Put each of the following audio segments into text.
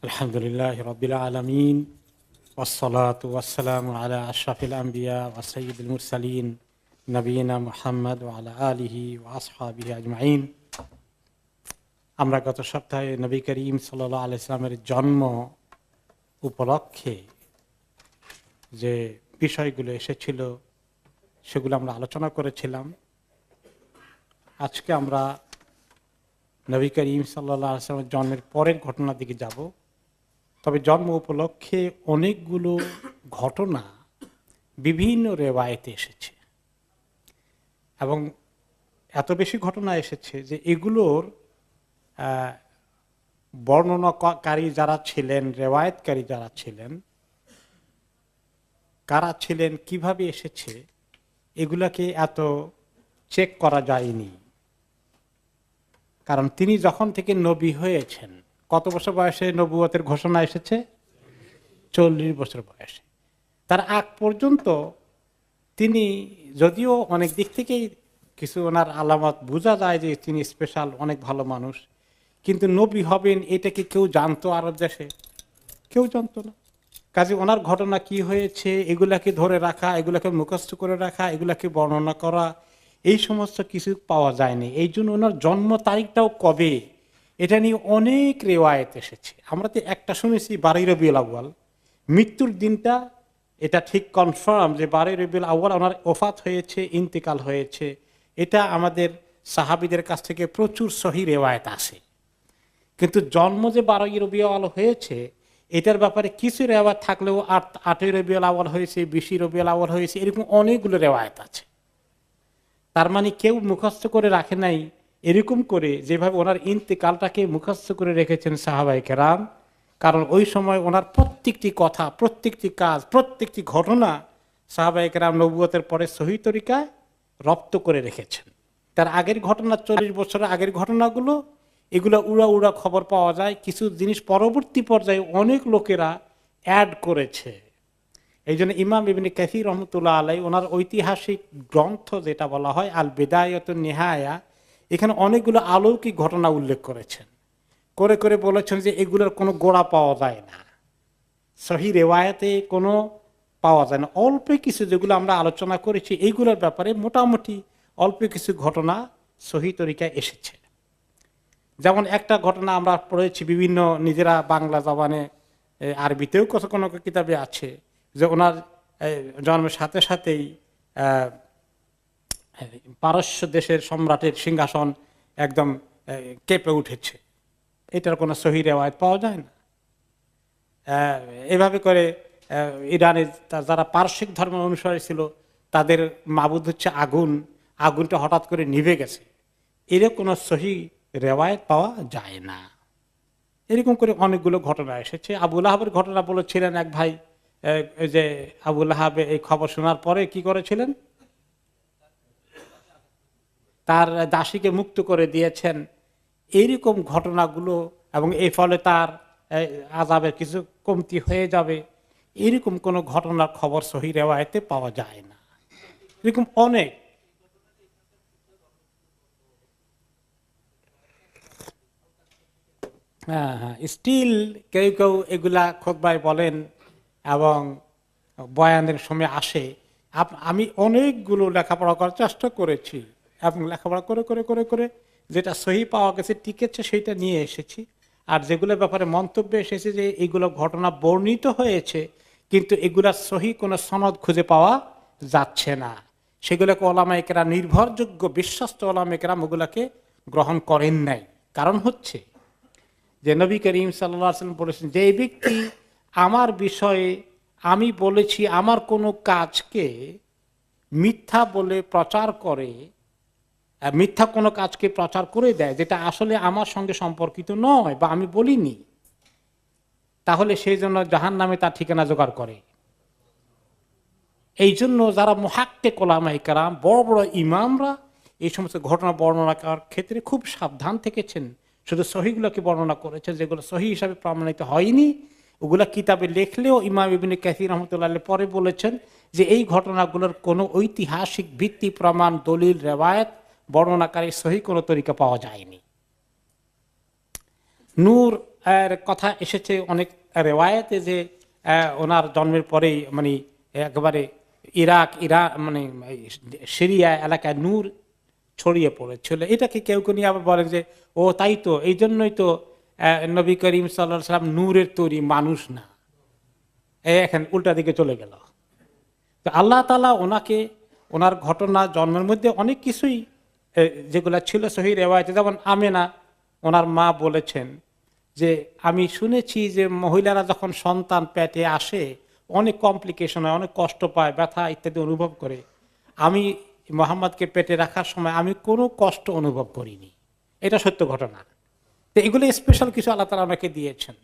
আলহামদুলিল্লাহ রাব্বিল আলামিন ওয়াসসালাতু ওয়াসসালামু আলা আশরাফিল আম্বিয়া ওয়া সাইয়্যিদিল মুরসালিন নবিয়িনা মুহাম্মদ ওয়া আলা আলিহি ওয়া আসহাবিহি আজমাইন। আমরা গত সপ্তাহে নবী করিম সাল্লাল্লাহু আলাইহি সাল্লামের জন্ম উপলক্ষে যে বিষয়গুলো এসেছিল সেগুলো আমরা আলোচনা করেছিলাম। আজকে আমরা নবী করিম সাল্লাল্লাহু আলাইহি সাল্লামের জন্মের পরের ঘটনার দিকে যাব। তবে জন্ম উপলক্ষে অনেকগুলো ঘটনা বিভিন্ন রেওয়ায়েতে এসেছে এবং এত বেশি ঘটনা এসেছে যে এগুলোর বর্ণনাকারী যারা ছিলেন, রেওয়ায়েতকারী যারা ছিলেন, কারা ছিলেন, কিভাবে এসেছে, এগুলাকে এত চেক করা যায়নি। কারণ তিনি যখন থেকে নবী হয়েছেন, কত বছর বয়সে নবুয়তের ঘোষণা এসেছে? 40 বছর বয়সে। তার আগ পর্যন্ত তিনি যদিও অনেক দিক থেকেই কিছু ওনার আলামত বোঝা যায় যে তিনি স্পেশাল, অনেক ভালো মানুষ, কিন্তু নবী হবেন এটা কি কেউ জানতো? আরব দেশে কেউ জানতো না। কাজে ওনার ঘটনা কি হয়েছে এগুলাকে ধরে রাখা, এগুলাকে মুখস্থ করে রাখা, এগুলাকে বর্ণনা করা, এই সমস্ত কিছু পাওয়া যায়নি। এই জন্য ওনার জন্ম তারিখটাও কবে, এটা নিয়ে অনেক রেওয়ায়েত এসেছে। আমরা তো একটা শুনেছি 12 রবিউল আউয়াল, মৃত্যুর দিনটা এটা ঠিক কনফার্ম যে 12 রবিউল আউয়াল ওনার ওফাত হয়েছে, ইন্তেকাল হয়েছে। এটা আমাদের সাহাবীদের কাছ থেকে প্রচুর সহি রেওয়ায়েত আসে। কিন্তু জন্ম যে 12 রবিউল আউয়াল হয়েছে এটার ব্যাপারে কিছু রেওয়ায়েত থাকলেও 8 রবিউল আউয়াল হয়েছে, 20 রবিউল আউয়াল হয়েছে, এরকম অনেকগুলো রেওয়ায়েত আছে। তার মানে কেউ মুখস্থ করে রাখে নাই এরকম করে যেভাবে ওনার ইন্তেকালটাকে মুখস্থ করে রেখেছেন সাহাবায়ে কেরাম। কারণ ওই সময় ওনার প্রত্যেকটি কথা, প্রত্যেকটি কাজ, প্রত্যেকটি ঘটনা সাহাবায়ে কেরাম নবুয়তের পরে সহি তরিকায় রপ্ত করে রেখেছেন। তার আগের ঘটনা, 40 বছরের আগের ঘটনাগুলো, এগুলো উড়া উড়া খবর পাওয়া যায়। কিছু জিনিস পরবর্তী পর্যায়ে অনেক লোকেরা অ্যাড করেছে। এই জন্য ইমাম ইবনে কাসির রহমতুল্লাহ আলাই ওনার ঐতিহাসিক গ্রন্থ যেটা বলা হয় আল বিদায়াতুন নিহায়া, এখানে অনেকগুলো অলৌকিক ঘটনা উল্লেখ করেছেন, করে করে বলেছেন যে এগুলোর কোনো গোড়া পাওয়া যায় না, সহি রেওয়ায়াতে কোনো পাওয়া যায় না। অল্প কিছু যেগুলো আমরা আলোচনা করেছি এইগুলোর ব্যাপারে মোটামুটি অল্প কিছু ঘটনা সহি তরিকায় এসেছে। যেমন একটা ঘটনা আমরা পড়েছি বিভিন্ন নিজেরা বাংলা জবানে, আরবিতেও কোনো কিতাবে আছে যে ওনার জন্মের সাথে সাথেই পারস্য দেশের সম্রাটের সিংহাসন একদম কেঁপে উঠেছে। এটার কোনো সহি রেওয়ায়েত পাওয়া যায় না। এভাবে করে ইরানের যারা পারসিক ধর্মের অনুসারী ছিল তাদের মাবুদ হচ্ছে আগুন, আগুনটা হঠাৎ করে নিভে গেছে, এর কোনো সহি রেওয়ায়েত পাওয়া যায় না। এরকম করে অনেকগুলো ঘটনা এসেছে। আবু লাহাবের ঘটনা বলেছিলেন এক ভাই, যে আবু লাহাব এই খবর শোনার পরে কি করেছিলেন, তার দাসীকে মুক্ত করে দিয়েছেন। এইরকম ঘটনাগুলো, এবং এই ফলে তার আযাবের কিছু কমতি হয়ে যাবে, এরকম কোনো ঘটনার খবর সহি রেওয়ায়েতে পাওয়া যায় না। এরকম অনেক। হ্যাঁ, স্টিল কেউ কেউ এগুলা খুতবায় বলেন এবং বয়ানের সময় আসে। আমি অনেকগুলো লেখাপড়া করার চেষ্টা করেছি এবং লেখাপড়া করে করে করে করে যেটা সহি পাওয়া গেছে, টিকেছে, সেইটা নিয়ে এসেছি। আর যেগুলোর ব্যাপারে মন্তব্য এসেছে যে এইগুলো ঘটনা বর্ণিত হয়েছে কিন্তু এগুলা সহি কোনো সনদ খুঁজে পাওয়া যাচ্ছে না, সেগুলোকে ওলামায়ে কেরাম, নির্ভরযোগ্য বিশ্বস্ত ওলামায়ে কেরাম ওগুলাকে গ্রহণ করেন নাই। কারণ হচ্ছে যে নবী করিম সাল্লাল্লাহু আলাইহি ওয়াসাল্লাম বলেছেন, যে ব্যক্তি আমার বিষয়ে আমি বলেছি আমার কোনো কাজকে মিথ্যা বলে প্রচার করে, মিথ্যা কোনো কাজকে প্রচার করে দেয় যেটা আসলে আমার সঙ্গে সম্পর্কিত নয় বা আমি বলিনি, তাহলে সেই জন্য জাহান্নামে তার ঠিকানা জোগাড় করে। এই জন্য যারা মুহাক্কিক ওলামায়ে কেরাম, বড় বড় ইমামরা এই সমস্ত ঘটনা বর্ণনা করার ক্ষেত্রে খুব সাবধান থেকেছেন। শুধু সহিগুলোকে বর্ণনা করেছেন, যেগুলো সহি হিসাবে প্রমাণিত হয়নি ওগুলা কিতাবে লেখলেও ইমাম ইবনে কাসির রহমতুল্লাহ পরে বলেছেন যে এই ঘটনাগুলোর কোনো ঐতিহাসিক ভিত্তি, প্রমাণ, দলিল, রেওয়ায়েত, বর্ণনাকারী সহি কোনো তরিকা পাওয়া যায়নি। নূর কথা এসেছে অনেক রেওয়ায়েতে যে ওনার জন্মের পরেই মানে একেবারে ইরাক মানে সিরিয়া এলাকায় নূর ছড়িয়ে পড়েছিল। এটাকে কেউ কেউ নিয়ে আবার বলেন যে ও তাই তো, এই জন্যই তো নবী করিম সাল্লাল্লাহু আলাইহি সাল্লাম নূরের তৈরি, মানুষ না। এখন উল্টা দিকে চলে গেল। তো আল্লাহ তাআলা ওনাকে, ওনার ঘটনা জন্মের মধ্যে অনেক কিছুই যেগুলা ছিল সহিহ রিওয়ায়াতে, যেমন আমেনা ওনার মা বলেছেন যে আমি শুনেছি যে মহিলারা যখন সন্তান পেটে আসে অনেক কমপ্লিকেশন হয়, অনেক কষ্ট পায়, ব্যথা ইত্যাদি অনুভব করে। আমি মোহাম্মদকে পেটে রাখার সময় আমি কোনো কষ্ট অনুভব করিনি। এটা সত্য ঘটনা। তো এগুলো স্পেশাল কিছু আল্লাহ তাআলা ওনাকে দিয়েছেন।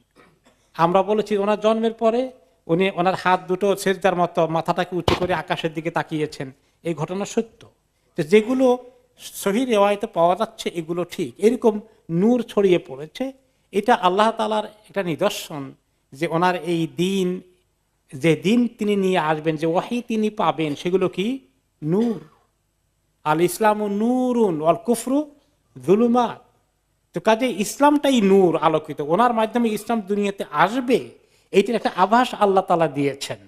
আমরা বলেছি ওনার জন্মের পরে উনি ওনার হাত দুটো সেজদার মতো মাথাটাকে উঁচু করে আকাশের দিকে তাকিয়েছেন, এই ঘটনা সত্য। তো যেগুলো সহিহ রিওয়ায়াতে পাওয়া যাচ্ছে এগুলো ঠিক, এরকম নূর ছড়িয়ে পড়েছে। এটা আল্লাহ তাআলার একটা নিদর্শন যে ওনার এই দিন, যে দিন তিনি নিয়ে আসবেন, যে ওয়াহী তিনি পাবেন, সেগুলো কি নূর। আল ইসলামু নূরুন ওয়াল কুফরু যুলুমাত। তো কাজে ইসলামটাই নূর, আলোকিত। ওনার মাধ্যমে ইসলাম দুনিয়াতে আসবে, এইটার একটা আভাস আল্লাহ তাআলা দিয়েছেন।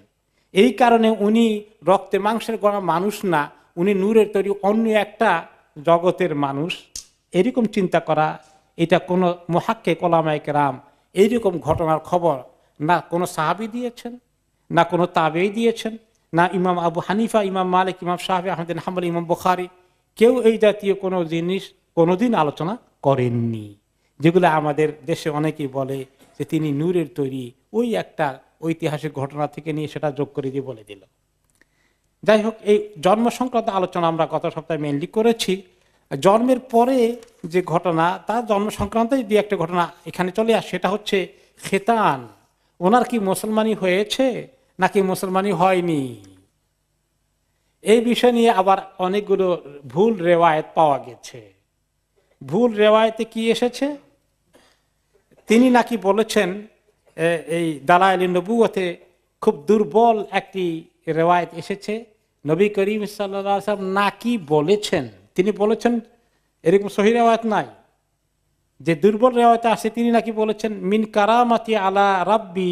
এই কারণে উনি রক্তে মাংসের গড়া মানুষ না, উনি নূরের তৈরি অন্য একটা জগতের মানুষ। এরকম চিন্তা করা, এটা কোনো মুহাক্কিক উলামায়ে কেরাম এইরকম ঘটনার খবর না কোনো সাহাবী দিয়েছেন, না কোনো তাবেঈ দিয়েছেন, না ইমাম আবু হানিফা, ইমাম মালিক, ইমাম শাফিঈ, আহমদ বিন হাম্বল, ইমাম বুখারী, কেউ এই জাতীয় কোনো জিনিস কোনোদিন আলোচনা করেননি। যেগুলো আমাদের দেশে অনেকেই বলে যে তিনি নূরের তৈরি, ওই একটা ঐতিহাসিক ঘটনা থেকে নিয়ে সেটা যোগ করে দিয়ে বলে দিল। যাই হোক, এই জন্ম সংক্রান্ত আলোচনা আমরা গত সপ্তাহে মেনলি করেছি। জন্মের পরে যে ঘটনা, তার জন্ম সংক্রান্ত যে একটা ঘটনা এখানে চলে আসে, সেটা হচ্ছে খেতান। ওনার কি মুসলমানি হয়েছে নাকি মুসলমানি হয়নি, এই বিষয় নিয়ে আবার অনেকগুলো ভুল রেওয়ায়েত পাওয়া গেছে। ভুল রেওয়ায়েতে কি এসেছে, তিনি নাকি বলেছেন, এই দালায়েল নবুয়তে খুব দুর্বল একটি রেওয়ায়েত এসেছে, নবী করিম সাল্লাল্লাহু আলাইহি ওয়াসাল্লাম নাকি বলেছেন, তিনি বলেছেন, এরকম সহিহ রেওয়ায়েত নাই। যে দুর্বল রেওয়ায়েতে আছে তিনি নাকি বলেছেন, মিন কারামাতি আলা রাব্বি,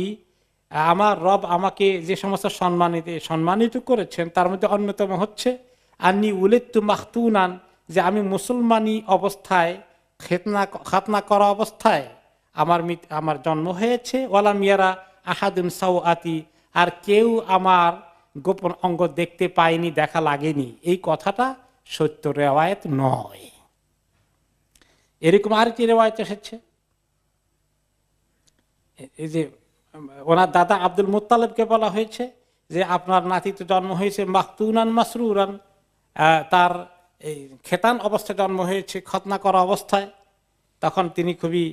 আমার রব আমাকে যে সমস্ত সম্মানিত করেছেন তার মধ্যে অন্যতম হচ্ছে আন্নী উলিদতু মাখতুনান, যে আমি মুসলমানি অবস্থায় খাতনা করা অবস্থায় আমার জন্ম হয়েছে। ওয়ালাম ইয়ারা আহাদুন সাওআতি, আর কেউ আমার গোপন অঙ্গ দেখতে পায়নি, দেখা লাগেনি। এই কথাটা সত্য রেওয়ায়েত নয়। এরকম আরেকটি রেওয়ায়েত এসেছে, এই যে ওনার দাদা আব্দুল মুত্তালিবকে বলা হয়েছে যে আপনার নাতি তো জন্ম হয়েছে মাখতুনান মাসরুরান, তার এই খেতান অবস্থায় জন্ম হয়েছে, খতনা করা অবস্থায়। তখন তিনি খুবই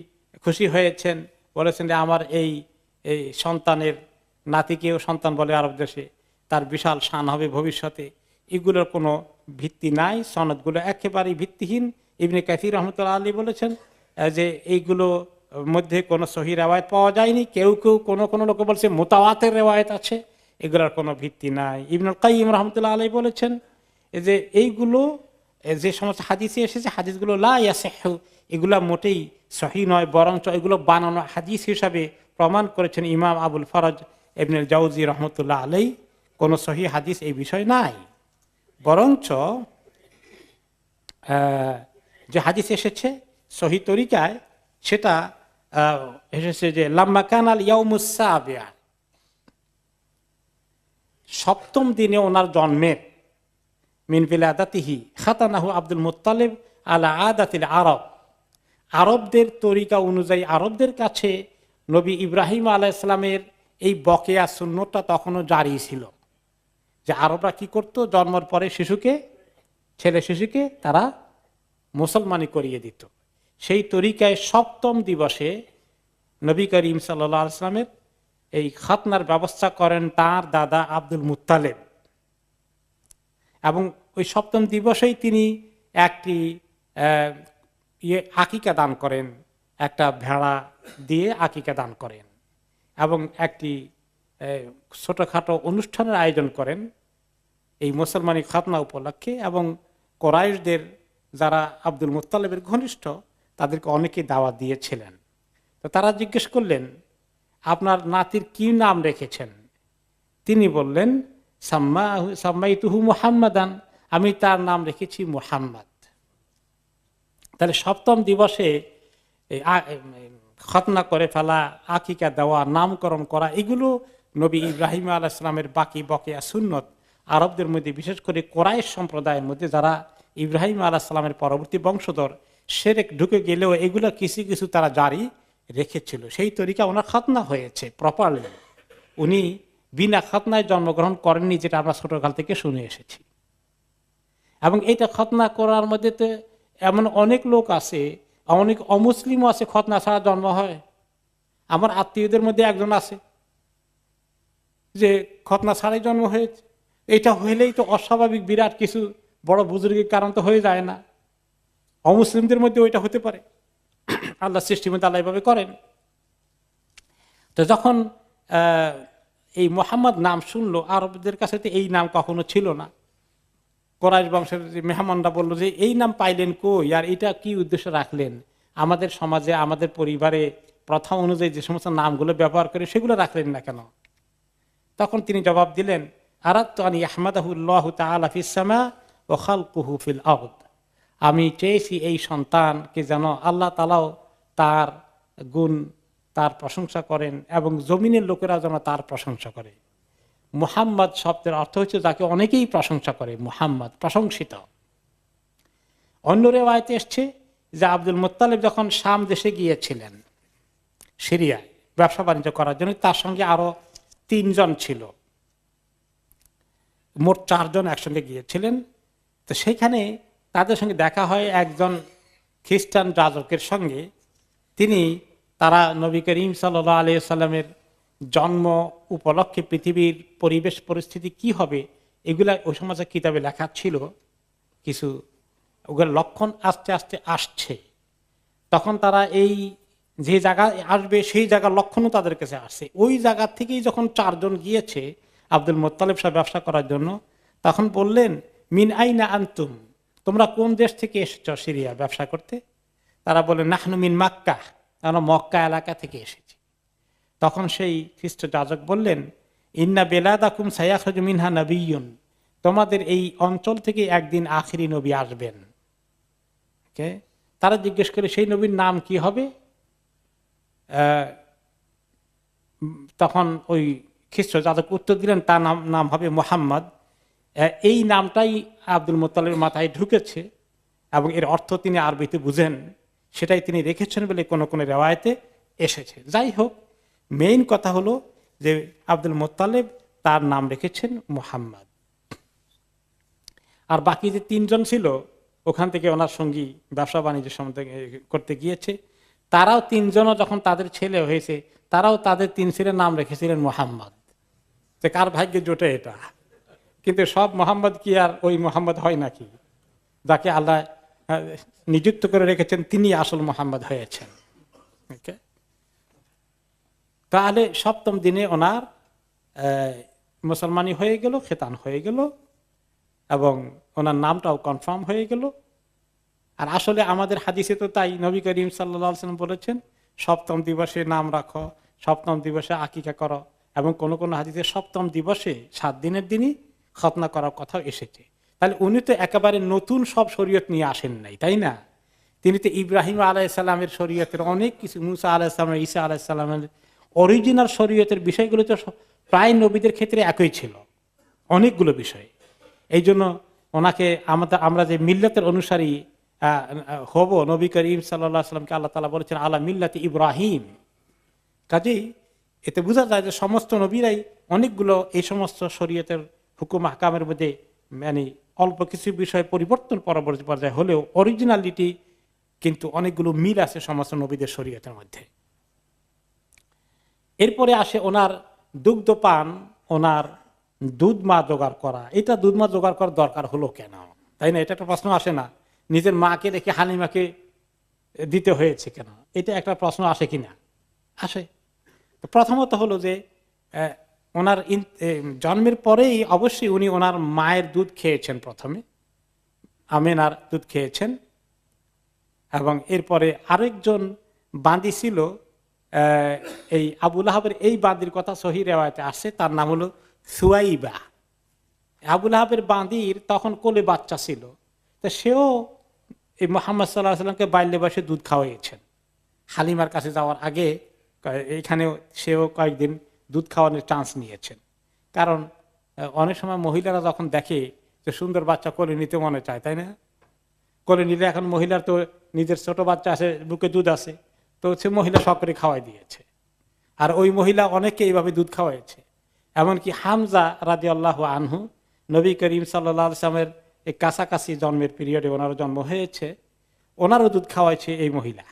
খুশি হয়েছেন, বলেছেন যে আমার এই সন্তানের, নাতিকেও সন্তান বলে আরব দেশে, তার বিশাল শান হবে ভবিষ্যতে। এগুলোর কোনো ভিত্তি নাই, সনদগুলো একেবারেই ভিত্তিহীন। ইবনে কাসির রহমতুল্লাহ আলাইহি বলেছেন যে এইগুলো মধ্যে কোনো সহিহ রেওয়ায়েত পাওয়া যায়নি। কেউ কেউ কোনো লোক বলছে মুতাওয়াতির রেওয়ায়েত আছে, এগুলোর কোনো ভিত্তি নাই। ইবনুল কাইয়িম রহমতুল্লাহ আলাইহি বলেছেন যে এইগুলো যে সমস্ত হাদিসে এসেছে, হাদিসগুলো লা ইয়াসিহু, এগুলো মোটেই সহিহ নয়, বরঞ্চ এগুলো বানানো হাদিস হিসাবে প্রমাণ করেছেন ইমাম আবুল ফরজ ইবনুল জাওজি রহমতুল্লাহ আলাইহি। কোনো সহিহ হাদিস এই বিষয় নাই, বরঞ্চ যে হাদিস এসেছে সহিহ তরিকায় সেটা এসেছে যে লাম্মা কানাল ইয়াউমুস সাবিআ, সপ্তম দিনে ওনার জন্মের, মিন বিলাদাতিহি খাতানাহু আব্দুল মুত্তালিব আলা আদাতিল আরব, আরবদের তরিকা অনুযায়ী, আরবদের কাছে নবী ইব্রাহিম আলাইহিস সালামের এই বকেয়া সুন্নতটা তখনও জারি ছিল, যে আরবরা কি করত, জন্মের পরে ছেলে শিশুকে তারা মুসলমানি করিয়ে দিত। সেই তরিকায় সপ্তম দিবসে নবী করিম সাল্লাল্লাহু আলাইহি ওয়াসাল্লামের এই খাতনার ব্যবস্থা করেন তার দাদা আব্দুল মুত্তালিব। এবং ওই সপ্তম দিবসেই তিনি একটি আকিকা দান করেন, একটা ভেড়া দিয়ে আকিকা দান করেন এবং একটি ছোটখাটো অনুষ্ঠানের আয়োজন করেন এই মুসলমানি খাতনা উপলক্ষে। এবং কোরাইশদের যারা আব্দুল মুত্তালিবের ঘনিষ্ঠ, তাদেরকে অনেকে দাওয়াত দিয়েছিলেন। তো তারা জিজ্ঞেস করলেন, আপনার নাতির কি নাম রেখেছেন? তিনি বললেন, সাম্মাইতুহু মুহাম্মাদান, আমি তার নাম রেখেছি মুহাম্মদ। তাহলে সপ্তম দিবসে খতনা করে ফেলা, আকিকা দেওয়া, নামকরণ করা, এগুলো নবী ইব্রাহিম আলাইহিস সালামের বাকি বকেয়া সুন্নত। আরবদের মধ্যে, বিশেষ করে কোরাইশ সম্প্রদায়ের মধ্যে যারা ইব্রাহিম আলাইহিস সালামের পরবর্তী বংশধর, শিরক ঢুকে গেলেও এগুলো কিছু কিছু তারা জারি রেখেছিল। সেই তরিকা ওনার খতনা হয়েছে প্রপারলি। উনি বিনা খতনায় জন্মগ্রহণ করেননি, যেটা আমরা ছোটকাল থেকে শুনে এসেছি। এবং এইটা খতনা করার মধ্যে তো এমন অনেক লোক আছে, অনেক অমুসলিমও আছে, খতনা ছাড়া জন্ম হয়। আমার আত্মীয়দের মধ্যে একজন আছে যে খতনা ছাড়াই জন্ম হয়েছে। এটা হইলেই তো অস্বাভাবিক, বিরাট কিছু বড় বুজুর্গের কারণ তো হয়ে যায় না। অমুসলিমদের মধ্যে ওইটা হতে পারে, আল্লাহ সৃষ্টির মধ্যে আল্লাহ এভাবে করেন। তো যখন এই মোহাম্মদ নাম শুনলো, আরবদের কাছে তো এই নাম কখনো ছিল না। কোরাইশ বংশের যে মেহমানরা বললো যে এই নাম পাইলেন কই, আর এটা কি উদ্দেশ্য রাখলেন? আমাদের সমাজে, আমাদের পরিবারে প্রথা অনুযায়ী যে সমস্ত নামগুলো ব্যবহার করে সেগুলো রাখলেন না কেন? তখন তিনি জবাব দিলেন, আরাদতু আন ইয়াহমাদাহুল্লাহু তাআলা ফিস সামা ওয়া খালকুহু ফিল আরদ। আমি চেয়েছি এই সন্তানকে যেন আল্লাহ তাআলাও তার গুণ, তার প্রশংসা করেন এবং জমিনের লোকেরা যেন তার প্রশংসা করে। মুহাম্মদ শব্দের অর্থ হচ্ছে যাকে অনেকেই প্রশংসা করে, মুহাম্মদ প্রশংসিত। অন্য রিওয়ায়াতে এসছে যে আব্দুল মুত্তালিব যখন শাম দেশে গিয়েছিলেন, সিরিয়ায় ব্যবসা বাণিজ্য করার জন্য, তার সঙ্গে আরো 3 জন ছিল, মোট 4 জন একসঙ্গে গিয়েছিলেন। তো সেখানে তাদের সঙ্গে দেখা হয় একজন খ্রিস্টান যাজকের সঙ্গে। তারা নবী করিম সাল্লাল্লাহু আলাইহি সাল্লামের জন্ম উপলক্ষে পৃথিবীর পরিবেশ পরিস্থিতি কি হবে, এগুলা ওই সমাজের কিতাবে লেখা ছিল কিছু, ওগুলো লক্ষণ আস্তে আস্তে আসছে। তখন তারা এই যে জায়গায় আসবে সেই জায়গার লক্ষণও তাদের কাছে আসছে। ওই জায়গা থেকেই যখন 4 জন গিয়েছে আব্দুল মুত্তালিব সাহেব ব্যবসা করার জন্য, তখন বললেন, মিন আইনা আনতুম, তোমরা কোন দেশ থেকে এসেছ সিরিয়া ব্যবসা করতে? তারা বললেন, নাহনু মিন মাক্কা, আমরা মক্কা এলাকা থেকে এসেছি। তখন সেই খ্রিস্ট যাজক বললেন, ইন্না বেলাদাকুম সায়াখরুজু মিনহা নবিয়্যুন, তোমাদের এই অঞ্চল থেকে একদিন আখিরি নবী আসবেন। তারা জিজ্ঞেস করে, সেই নবীর নাম কি হবে? তখন ওই খ্রিস্ট যাজক উত্তর দিলেন, তার নাম হবে মুহাম্মদ। এই নামটাই আব্দুল মুত্তালিবের মাথায় ঢুকেছে এবং এর অর্থ তিনি আরবিতে বুঝেন, সেটাই তিনি রেখেছেন বলে কোন কোন রেওয়ায়েতে এসেছে। যাই হোক, মেইন কথা হলো যে আব্দুল মুত্তালিব তার নাম রেখেছেন মুহাম্মদ। আর বাকি যে 3 জন ছিল ওখান থেকে ওনার সঙ্গী ব্যবসা বাণিজ্য করতে গিয়েছে, তারাও 3 জনও যখন তাদের ছেলে হয়েছে, তারাও তাদের 3 ছেলের নাম রেখেছিলেন মুহাম্মদ। যে কার ভাগ্যে জোটে এটা। কিন্তু সব মোহাম্মদ কি আর ওই মোহাম্মদ হয় নাকি? যাকে আল্লাহ নিযুক্ত করে রেখেছেন তিনি আসল মোহাম্মদ হয়েছেন। তাহলে 7ম দিনে ওনার মুসলমানি হয়ে গেল, খেতান হয়ে গেল এবং ওনার নামটাও কনফার্ম হয়ে গেল। আর আসলে আমাদের হাদিসে তো তাই, নবী করিম সাল্লাল্লাহু আলাইহি ওয়াসাল্লাম বলেছেন 7ম দিবসে নাম রাখো, 7ম দিবসে আকিকা করো, এবং কোন কোন হাদিসে 7ম দিবসে 7 দিনের দিনই খতনা করার কথা এসেছে। তাহলে উনি তো একেবারে নতুন সব শরীয়ত নিয়ে আসেন নাই, তাই না? তিনি তো ইব্রাহিম আলাইহিস সালামের শরীয়তের অনেক কিছু, মুসা আলাইহিস সালাম, ঈসা আলাইহিস সালামের অরিজিনাল শরীয়তের বিষয়গুলো তো প্রায় নবীদের ক্ষেত্রে একই ছিল, অনেকগুলো বিষয়। এই জন্য ওনাকে আমরা যে মিল্লাতের অনুসারী হব, নবী করিম সাল্লাল্লাহু আলাইহি সাল্লামকে আল্লাহ তাআলা বলেছেন আলা মিল্লাতি ইব্রাহিম। কাজেই এতে বোঝা যায় যে সমস্ত নবীরাই অনেকগুলো এই সমস্ত শরীয়তের হুকুম আহকামের মধ্যে মানে অল্প কিছু বিষয় পরিবর্তন পরবর্তী পর্যায়ে হলেও অরিজিনালিটি কিন্তু অনেকগুলো মিল আছে সমস্ত নবীদের শরীয়তের মধ্যে। এরপরে আসে ওনার দুগ্ধ পান, ওনার দুধ মা জোগাড় করা। এটা দুধ মা জোগাড় করার দরকার হলো কেন, তাই না? এটা একটা প্রশ্ন আসে না? নিজের মাকে রেখে হালিমাকে দিতে হয়েছে কেন, এটা একটা প্রশ্ন আসে কিনা? আসে। প্রথমত হলো যে ওনার জন্মের পরেই অবশ্যই উনি ওনার মায়ের দুধ খেয়েছেন, প্রথমে আমেনার দুধ খেয়েছেন, এবং এরপরে আরেকজন বাঁধি ছিল এই আবু লাহাবের এই বাঁদির কথা সহি রেওয়ায়েতে আসছে, তার নাম হলো সুয়াইবা। আবু লাহাবের বাঁদির তখন কোলে বাচ্চা ছিল, তো সেও এই মুহাম্মদ সাল্লাল্লাহু আলাইহি সাল্লামকে বাল্যে বয়সে দুধ খাওয়াইয়েছেন। হালিমার কাছে যাওয়ার আগে এখানেও সেও কয়েকদিন দুধ খাওয়ানোর চান্স নিয়েছেন। কারণ অনেক সময় মহিলারা যখন দেখে যে সুন্দর বাচ্চা কোলে নিতে মনে চায়, তাই না? কোলে নিলে এখন মহিলার তো নিজের ছোট বাচ্চা আছে, বুকে দুধ আছে, তো সে মহিলা শখ করে খাওয়াই দিয়েছে। আর ওই মহিলা অনেককে এইভাবে দুধ খাওয়াইছে। এমনকি হামজা রাদিয়াল্লাহু আনহু, নবী করিম সাল্লাল্লাহু আলাইহি ওয়াসাল্লামের এই কাছাকাছি জন্মের পিরিয়ডে ওনারও জন্ম হয়েছে, ওনারও দুধ খাওয়াইছে এই মহিলা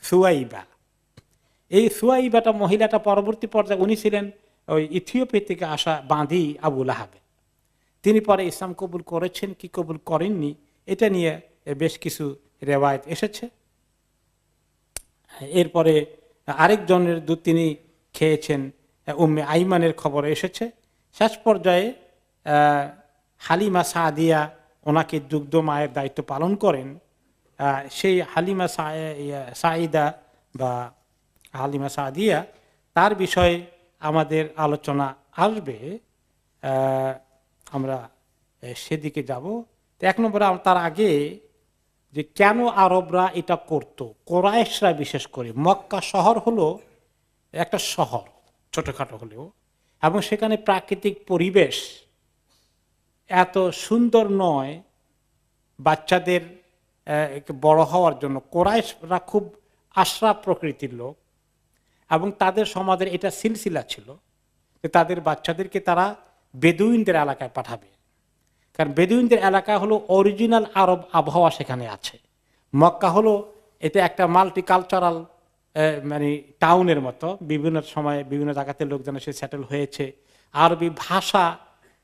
সুয়াইবা। এই সুয়াইবাটা মহিলাটা পরবর্তী পর্যায়ে উনি ছিলেন ওই ইথিওপিয়া থেকে আসা বাঁধি আবু লাহাবে। তিনি পরে ইসলাম কবুল করেছেন কি কবুল করেননি এটা নিয়ে বেশ কিছু রেওয়ায়েত এসেছে। এরপরে আরেকজনের দুধ তিনি খেয়েছেন, উম্মে আইমানের খবর এসেছে। শেষ পর্যায়ে হালিমা সাদিয়া ওনাকে দুগ্ধ মায়ের দায়িত্ব পালন করেন। সেই হালিমা সাইদা বা হালিমা সাদিয়া, তার বিষয়ে আমাদের আলোচনা আসবে, আমরা সেদিকে যাব। এক নম্বরে তার আগে যে কেন আরবরা এটা করত, কোরাইশরা বিশেষ করে। মক্কা শহর হলো একটা শহর, ছোটখাটো হলেও, এবং সেখানে প্রাকৃতিক পরিবেশ এত সুন্দর নয় বাচ্চাদের বড় হওয়ার জন্য। কোরাইশরা খুব আশরাফ প্রকৃতির লোক, এবং তাদের সমাজের এটা সিলসিলা ছিল যে তাদের বাচ্চাদেরকে তারা বেদুইনদের এলাকায় পাঠাবে। কারণ বেদুইনদের এলাকা হলো অরিজিনাল আরব আবহাওয়া সেখানে আছে। মক্কা হলো এটা একটা মাল্টিকালচারাল মানে টাউনের মতো, বিভিন্ন সময়ে বিভিন্ন জায়গাতে লোকজন এসে সেটেল হয়েছে। আরবি ভাষা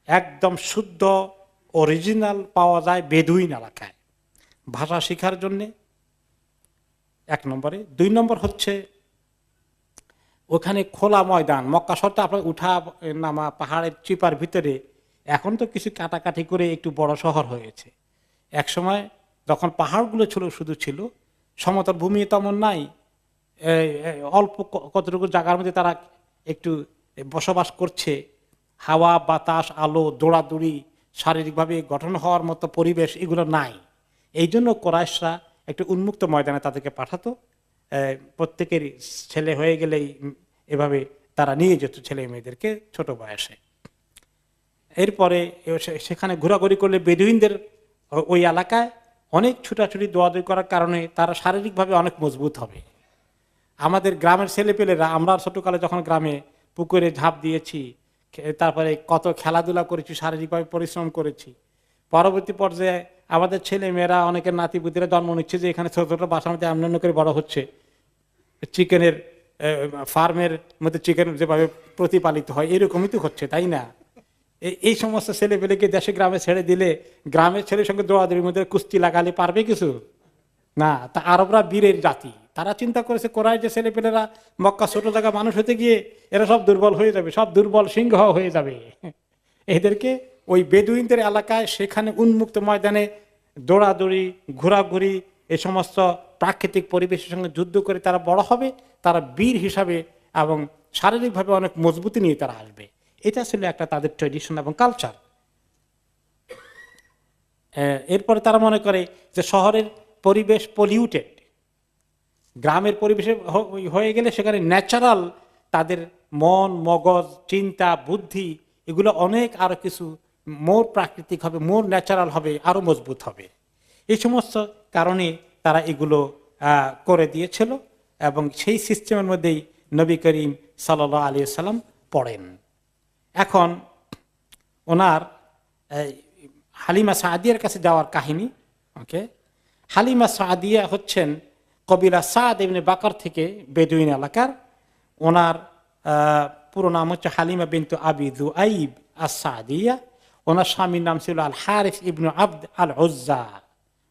একদম শুদ্ধ অরিজিনাল পাওয়া যায় বেদুইন এলাকায় ভাষা শেখার জন্যে, এক নম্বরে। দুই নম্বর হচ্ছে ওখানে খোলা ময়দান। মক্কা শহরটা আপনার উঠা নামা পাহাড়ের চিপার ভিতরে, এখন তো কিছু কাটাকাটি করে একটু বড় শহর হয়েছে। এক সময় যখন পাহাড়গুলো শুধু ছিল, সমতল ভূমি তেমন নাই, অল্প কতটুকু জায়গার মধ্যে তারা একটু বসবাস করছে। হাওয়া বাতাস আলো দৌড়াদৌড়ি শারীরিকভাবে গঠন হওয়ার মতো পরিবেশ এগুলো নাই। এই জন্য কোরাইশরা একটু উন্মুক্ত ময়দানে তাদেরকে পাঠাতো। প্রত্যেকের ছেলে হয়ে গেলেই এভাবে তারা নিয়ে যেত ছেলে মেয়েদেরকে ছোট বয়সে। এরপরে সেখানে ঘোরাঘুরি করলে বেদুইনদের ওই এলাকায় অনেক ছুটাছুটি দৌড়াদৌড়ি করার কারণে তারা শারীরিকভাবে অনেক মজবুত হবে। আমাদের গ্রামের ছেলেপেলেরা, আমরা ছোটকালে যখন গ্রামে পুকুরে ঝাঁপ দিয়েছি, তারপরে কত খেলাধুলা করেছি, শারীরিকভাবে পরিশ্রম করেছি, পরবর্তী পর্যায়ে আমাদের ছেলে মেয়েরা অনেকের নাতিপুতিরা জন্ম নিচ্ছে যে এখানে ছোট ছোট বাসার মধ্যে এমন করে বড় হচ্ছে। চিকেনের ফার্মের মধ্যে চিকেন যেভাবে প্রতিপালিত হয় এরকমই তো হচ্ছে, তাই না? এই সমস্ত ছেলেপেলেকে দেশে গ্রামে ছেড়ে দিলে গ্রামের ছেলের সঙ্গে দৌড়াদৌড়ির মধ্যে কুস্তি লাগালে পারবে কিছু না। তা আরবরা বীরের জাতি, তারা চিন্তা করেছে কোরাই যে ছেলেপেলেরা মক্কা ছোট জায়গা মানুষ হতে গিয়ে এরা সব দুর্বল হয়ে যাবে, সব দুর্বল সিংহ হয়ে যাবে। এদেরকে ওই বেদুইনদের এলাকায় সেখানে উন্মুক্ত ময়দানে দৌড়াদৌড়ি ঘোরাঘুরি এই সমস্ত প্রাকৃতিক পরিবেশের সঙ্গে যুদ্ধ করে তারা বড় হবে, তারা বীর হিসাবে এবং শারীরিকভাবে অনেক মজবুতি নিয়ে তারা আসবে। এটা ছিল একটা তাদের ট্র্যাডিশন এবং কালচার। এরপরে তারা মনে করে যে শহরের পরিবেশ পলিউটেড, গ্রামের পরিবেশে হয়ে গেলে সেখানে ন্যাচারাল তাদের মন মগজ চিন্তা বুদ্ধি এগুলো অনেক আরো কিছু মোর প্রাকৃতিক হবে, মোর ন্যাচারাল হবে, আরো মজবুত হবে। এই সমস্ত কারণে তারা এগুলো করে দিয়েছিল এবং সেই সিস্টেমের মধ্যেই নবী করিম সাল্লাল্লাহু আলাইহি সাল্লাম পড়েন। এখন ওনার হালিমা সাদিয়ার কাছে যাওয়ার কাহিনী। ওকে, হালিমা সাদিয়া হচ্ছেন কবিলা সাদ ইবনে বাকর থেকে বেদুইন এলাকার। ওনার পুরো নাম হচ্ছে হালিমা বিনতু আবি দুআইব আস-সাদিয়া। ওনার স্বামীর নাম ছিল আল হারিস ইবনু আব্দ আল উজ্জা,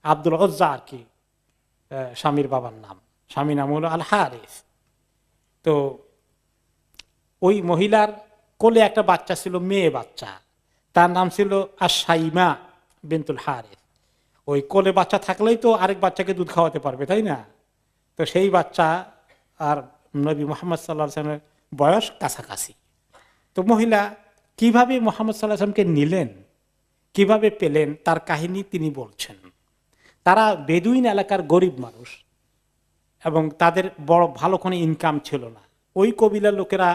আব্দুল উজ্জা আর কি স্বামীর বাবার নাম, স্বামীর নাম হলো আল হারিস। তো ওই মহিলার কোলে একটা বাচ্চা ছিল, মেয়ে বাচ্চা, তার নাম ছিল আশ-শাইমা বিনতুল হারিস। ওই কোলে বাচ্চা থাকলেই তো আরেক বাচ্চাকে দুধ খাওয়াতে পারবে, তাই না? তো সেই বাচ্চা আর নবী মুহাম্মদ সাল্লাল্লাহু আলাইহি ওয়াসাল্লামের বয়স কাছাকাছি। তো মহিলা কিভাবে মুহাম্মদ সাল্লাল্লাহু আলাইহি ওয়াসাল্লামকে নিলেন, কিভাবে পেলেন, তার কাহিনী তিনি বলছেন। তারা বেদুইন এলাকার গরিব মানুষ এবং তাদের বড় ভালো কোনো ইনকাম ছিল না। ওই কবিলার লোকেরা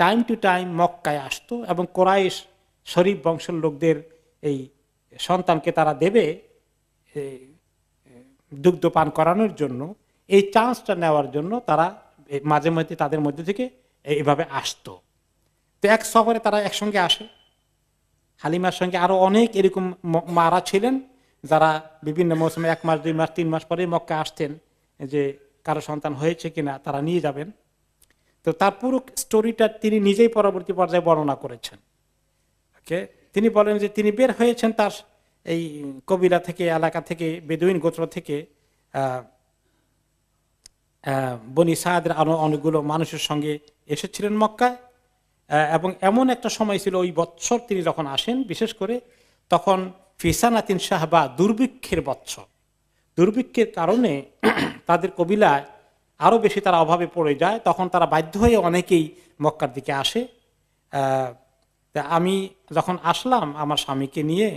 টাইম টু টাইম মক্কায় আসতো এবং কোরাইশ শরীফ বংশের লোকদের এই সন্তানকে তারা দেবে দুগ্ধ পান করানোর জন্য, এই চান্সটা নেওয়ার জন্য তারা মাঝে মধ্যে তাদের মধ্যে থেকে এইভাবে আসতো। তো এক সফরে তারা একসঙ্গে আসে। হালিমার সঙ্গে আরো অনেক এরকম মারা ছিলেন যারা বিভিন্ন মৌসুমে 1 মাস 2 মাস 3 মাস পরে মক্কা আসতেন যে কারো সন্তান হয়েছে কিনা তারা নিয়ে যাবেন। তো তার পুরো স্টোরিটা তিনি নিজেই পরবর্তী পর্যায়ে বর্ণনা করেছেন। ওকে, তিনি বলেন যে তিনি বের হয়েছেন তার এই কবিলা থেকে, এলাকা থেকে, বেদুইন গোত্র থেকে বনি সাদের আরো অনেকগুলো মানুষের সঙ্গে এসেছিলেন মক্কায়। এবং এমন একটা সময় ছিল ওই বৎসর তিনি যখন আসেন, বিশেষ করে তখন ফিসানাতিন শাহবা, দুর্ভিক্ষের বৎসর। দুর্ভিক্ষের কারণে তাদের কবিলায় আরো বেশি তারা অভাবে পড়ে যায়। তখন তারা বাধ্য হয়ে অনেকেই মক্কার দিকে আসে। আমি যখন আসলাম আমার স্বামীকে নিয়ে,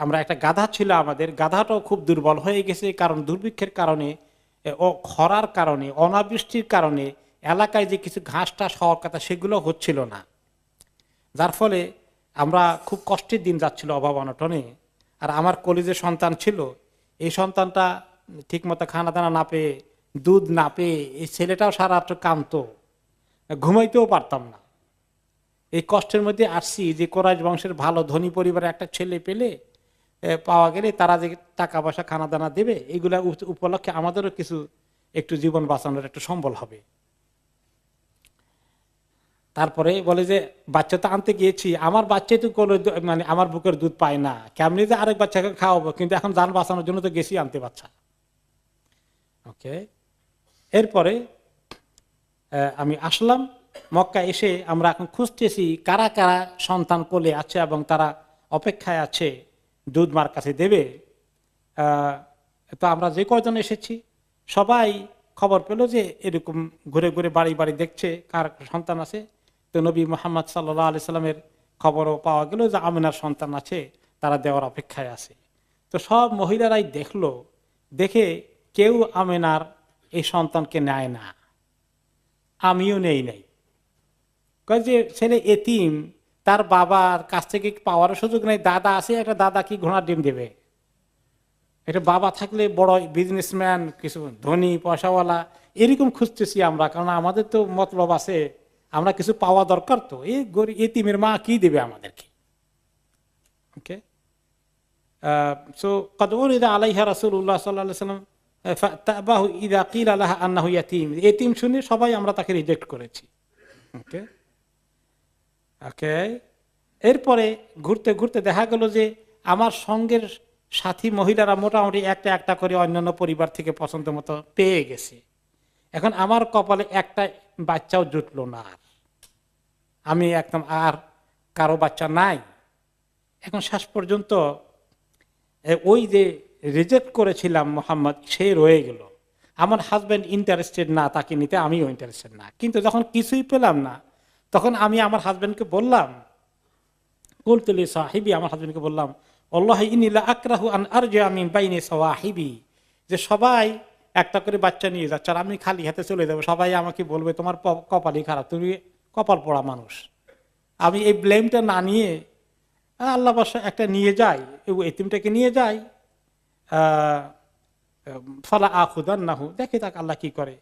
আমরা একটা গাধা ছিল, আমাদের গাধাটাও খুব দুর্বল হয়ে গেছে, কারণ দুর্ভিক্ষের কারণে ও খরার কারণে, অনাবৃষ্টির কারণে এলাকায় যে কিছু ঘাস টাস হওয়ার কথা সেগুলো হচ্ছিল না, যার ফলে আমরা খুব কষ্টের দিন যাচ্ছিল অভাব অনটনে। আর আমার কলিজের সন্তান ছিল, এই সন্তানটা ঠিকমতো খানা দানা না পেয়ে, দুধ না পেয়ে, এই ছেলেটাও সারা রাত্র কাঁদতো, ঘুমাইতেও পারতাম না। এই কষ্টের মধ্যে আসছি যে কোরাইশ বংশের ভালো ধনী পরিবারের একটা ছেলে পেলে পাওয়া গেলে তারা যে টাকা পয়সা খানা দানা দেবে, এগুলা উপলক্ষে আমাদেরও কিছু একটু জীবন বাঁচানোর একটু সম্বল হবে। তারপরে বলে যে বাচ্চা তো আনতে গিয়েছি, আমার বাচ্চাই তো মানে আমার বুকের দুধ পায় না, কেমনি যে আরেক বাচ্চাকে খাওয়াবো, কিন্তু এখন যান বাঁচানোর জন্য তো গেছি আনতে বাচ্চা। ওকে, এরপরে আমি আসলাম মক্কা। এসে আমরা এখন খুঁজতেছি কারা কারা সন্তান কোলে আছে এবং তারা অপেক্ষায় আছে দুধ মার কাছে দেবে। তো আমরা যে কয়জন এসেছি সবাই খবর পেল যে এরকম ঘুরে ঘুরে বাড়ি বাড়ি দেখছে কার সন্তান আছে। তো নবী মুহাম্মদ সাল্লাল্লাহু আলাইহি সাল্লামের খবরও পাওয়া গেল যে আমিনার সন্তান আছে, তারা দেওয়ার অপেক্ষায় আছে। তো সব মহিলারাই দেখলো, দেখে কেউ আমিনার এই সন্তানকে নেয় না, আমিও নেই নাই। যে ছেলে এতিম, তার বাবার কাছ থেকে পাওয়ার সুযোগ নেই, দাদা আছে, একটা দাদা কি ঘোড়ার ডিম দেবে? এটা বাবা থাকলে বড় বিজনেসম্যান, কিছু ধনী পয়সাওয়ালা, এরকম খুঁজতেছি আমরা, কারণ আমাদের তো মতলব আছে, আমরা কিছু পাওয়া দরকার। তো এই এতিমের মা কি দেবে আমাদেরকে? ওকে, সো কদ উরিদা আলাইহা রাসূলুল্লাহ সাল্লাল্লাহু আলাইহি ওয়াসাল্লাম ফাতাবাহু ইযা কিলা লাহা আন্নাহু ইয়াতীম। এতিম শুনে সবাই আমরা তাকে রিজেক্ট করেছি। ওকে ওকে, এরপরে ঘুরতে ঘুরতে দেখা গেল যে আমার সঙ্গের সাথী মহিলারা মোটামুটি একটা একটা করে অন্যান্য পরিবার থেকে পছন্দ মতো পেয়ে গেছে। এখন আমার কপালে একটা বাচ্চাও জুটলো না, আমি একদম আর কারো বাচ্চা নাই। এখন শেষ পর্যন্ত ওই যে রিজেক্ট করেছিলাম মোহাম্মদ, সে রয়ে গেল। আমার হাজব্যান্ড ইন্টারেস্টেড না তাকে নিতে, আমিও ইন্টারেস্টেড না। কিন্তু যখন কিছুই পেলাম না, তখন আমি আমার হাজব্যান্ডকে বললাম, কুলতুলি সাহিবি, আমার হাজব্যান্ডকে বললাম, আল্লাহ ইন্নী আকরাহু আন আরজিআ মিন বাইনি সাওয়াহিবি, যে সবাই একটা করে বাচ্চা নিয়ে যাচ্ছে আর আমি খালি হাতে চলে যাবো, সবাই আমাকে বলবে তোমার কপালই খারাপ, তুমি কপাল পোড়া মানুষ। আমি এই ব্লেমটা না নিয়ে আল্লাহ বাসা একটা নিয়ে যাই, এতিমটাকে নিয়ে যাই, ফালা আখুদান্নাহু, দেখে তাক আল্লাহ কি করে।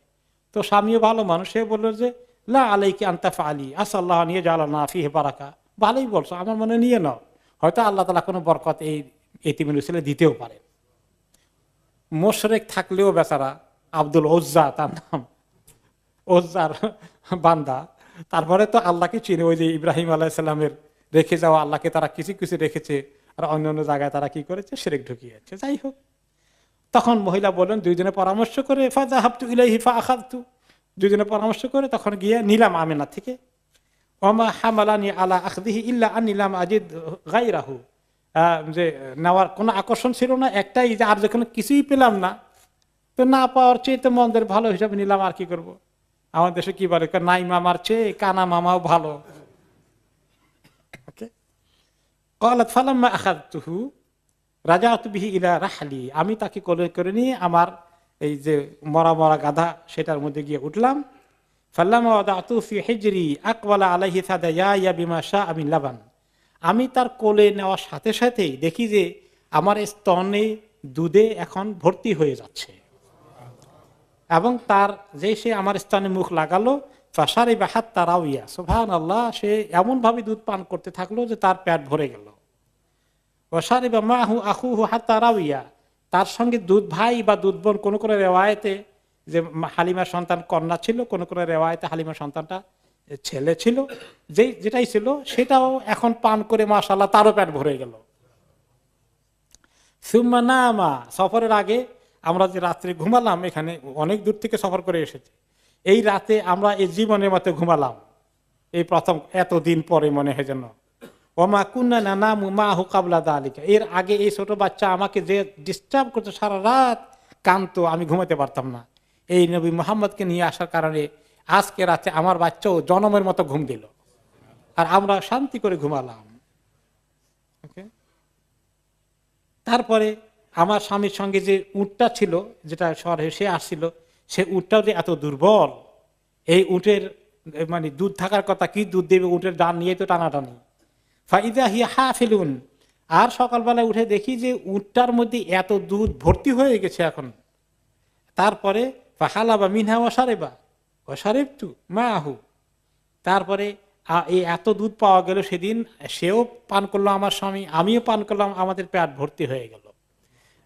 তো স্বামীও ভালো মানুষ, সে বললো যে লা আলাইকি আনতা ফাআলি আসাল্লাহ নিয়ে জালানা ফিহি বারাকা। ভালোই বলছো, আমার মনে নিয়ে নাও, হয়তো আল্লাহ তাআলা কোনো বরকত এই এতিমের ছেলে দিতেও পারে। মোশরেক থাকলেও বেচারা, আব্দুল ওজ্জা তার নাম, ওজ্জার বান্দা, তারপরে তো আল্লাহকে চিনে। ওই যে ইব্রাহিম আলাইহিস সালামের রেখে যাওয়া আল্লাহকে তারা কিছু কিছু রেখেছে, আর অন্য অন্য জায়গায় তারা কি করেছে, শিরক ঢুকিয়েছে। যাই হোক, তখন মহিলা বললেন, দুইজনে পরামর্শ করে ফাযাহাবতু ইলাইহি ফাআখাযতু, দুইজনে পরামর্শ করে তখন গিয়ে নিলাম আমিনা থেকে। ওমা হামালানি আলা আখযিহি ইল্লা আন্নী লাম আজিদ গায়রাহু, যে নেওয়ার কোনো আকর্ষণ ছিল না, একটাই যে আর যখন কিছুই পেলাম না, তো না পাওয়ার চেয়ে তো মন্দের ভালো হিসাবে নিলাম, আর কি করব। আমাদের দেশে কি বলে, নাই মামার চেয়ে কানা মামাও ভালো। ক্বালাত ফালাম্মা আখাযতুহু রাজা'তু বিহি ইলা রাহলি, আমি তাকে কোলে করে নিয়ে আমার এই যে মরা মরা গাধা সেটার মধ্যে গিয়ে উঠলাম। ফালাম্মা ওয়াদা'তু ফি হিজরি আকবালা আলাইহি সাদায়া বিমা শাআ মিন লাবান, আমি তার কোলে নেওয়ার সাথে সাথেই দেখি যে আমার স্তনে দুধে এখন ভর্তি হয়ে যাচ্ছে, এবং তার যে সে আমার স্তনে মুখ লাগালো, ফাশারিবা হাত্তা রাউইয়া, সুবহানাল্লাহ, সে এমন ভাবে দুধ পান করতে থাকলো যে তার পেট ভরে গেল। ওয়াশারিবা মাহু আখুহু হাত্তা রাউইয়া, তার সঙ্গে দুধ ভাই বা দুধ বোন, কোন কোন রেওয়ায়েতে যে হালিমার সন্তান কন্যা ছিল, কোন কোন রেওয়ায়েতে হালিমার সন্তানটা ছেলে ছিল, যেটাই ছিল সেটাও এখন পান করে মাশাআল্লাহ তারও পেট ভরে গেল। সুম্মা নামা, সফরের আগে আমরা যে রাত্রে ঘুমালাম, এখানে অনেক দূর থেকে সফর করে এসেছি, এই রাতে আমরা এই জীবনের মতো ঘুমালাম, এই প্রথম এতদিন পরে মনে হয় যেন। ওমা কুন্না নানামু মাহু কাবলা যালিকা, এর আগে এই ছোট বাচ্চা আমাকে যে ডিস্টার্ব করতো, সারা রাত কাঁদতো, আমি ঘুমাতে পারতাম না। এই নবী মুহাম্মদকে নিয়ে আসার কারণে আজকে রাতে আমার বাচ্চাও জনমের মতো ঘুম দিল, আর আমরা শান্তি করে ঘুমালাম। ওকে, তারপরে আমার স্বামীর সঙ্গে যে উটটা ছিল, যেটা শহরে সে আসছিল, সে উটটাও যে এত দুর্বল, এই উটের মানে দুধ থাকার কথা, কি দুধ দেবে, উটের ডান নিয়ে তো টানাটানি। ফাইদা হিয়া হাফিলুন, আর সকালবেলায় উঠে দেখি যে উটটার মধ্যে এত দুধ ভর্তি হয়ে গেছে এখন। তারপরে ফাহালাবা মিনহা ওয়াশারিবা ওয়াশারিবতু মাহু, তারপরে এই এত দুধ পাওয়া গেল সেদিন, সেও পান করলো আমার স্বামী, আমিও পান করলাম, আমাদের পেট ভর্তি হয়ে গেল।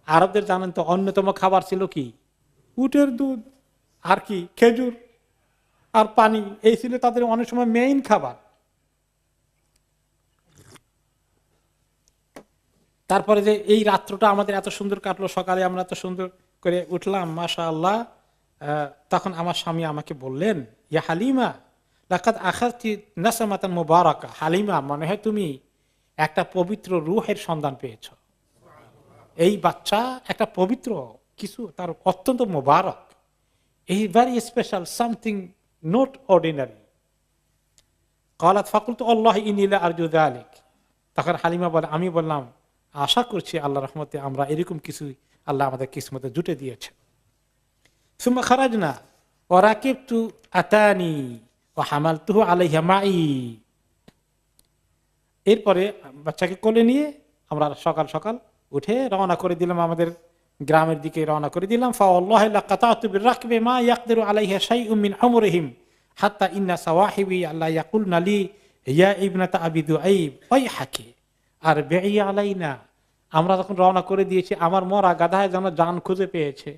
আরবদের জানেন তো অন্যতম খাবার ছিল কি, উটের দুধ, আর কি খেজুর আর পানি, এই ছিল তাদের অনেক সময় মেইন খাবার। তারপরে যে এই রাত্রটা আমাদের এত সুন্দর কাটলো, সকালে আমরা এত সুন্দর করে উঠলাম মাশাআল্লাহ। তখন আমার স্বামী আমাকে বললেন, ইয়া হালিমা লাকাদ আখাযতি নাসমাতান মুবারাকা, হালিমা, মনে হয় তুমি একটা পবিত্র রূহের সন্ধান পেয়েছো। এই বাচ্চা একটা পবিত্র কিছু, তার অত্যন্ত মুবারক, এই very special, something not ordinary. ক্বালাত ফাকুলতু আল্লাহি ইন্নী লা আরজু যালিক, তখন হালিমা বলে, আমি বললাম আশা করছি আল্লাহর রহমতে আমরা এরকম কিছু আল্লাহ আমাদের কিসমতে জুটে দিয়েছে। সুম্মা খারাজনা ওয়া রাকিবতু আতানি ওয়া হামালতুহু আলাইহা মাই, এরপরে বাচ্চাকে কোলে নিয়ে আমরা সকাল সকাল উঠে রওনা করে দিলাম, আমাদের গ্রামের দিকে রওনা করে দিলাম। ফাওয়াল্লাহি লাকাতাতু বিরাকবি মা ইয়াকদিরু আলাইহা শাইউম মিন আমরিহিম হাত্তা ইন্না সাওয়াহিবি আল্লাহ ইয়াকুলনা লি ইয়া ইবনাতা আবি দুআইব ওয়াইহাকি আর বেঈ আলাইনা, আমরা যখন রওনা করে দিয়েছি, আমার মরা গাধায় যেন জান খুঁজে পেয়েছে,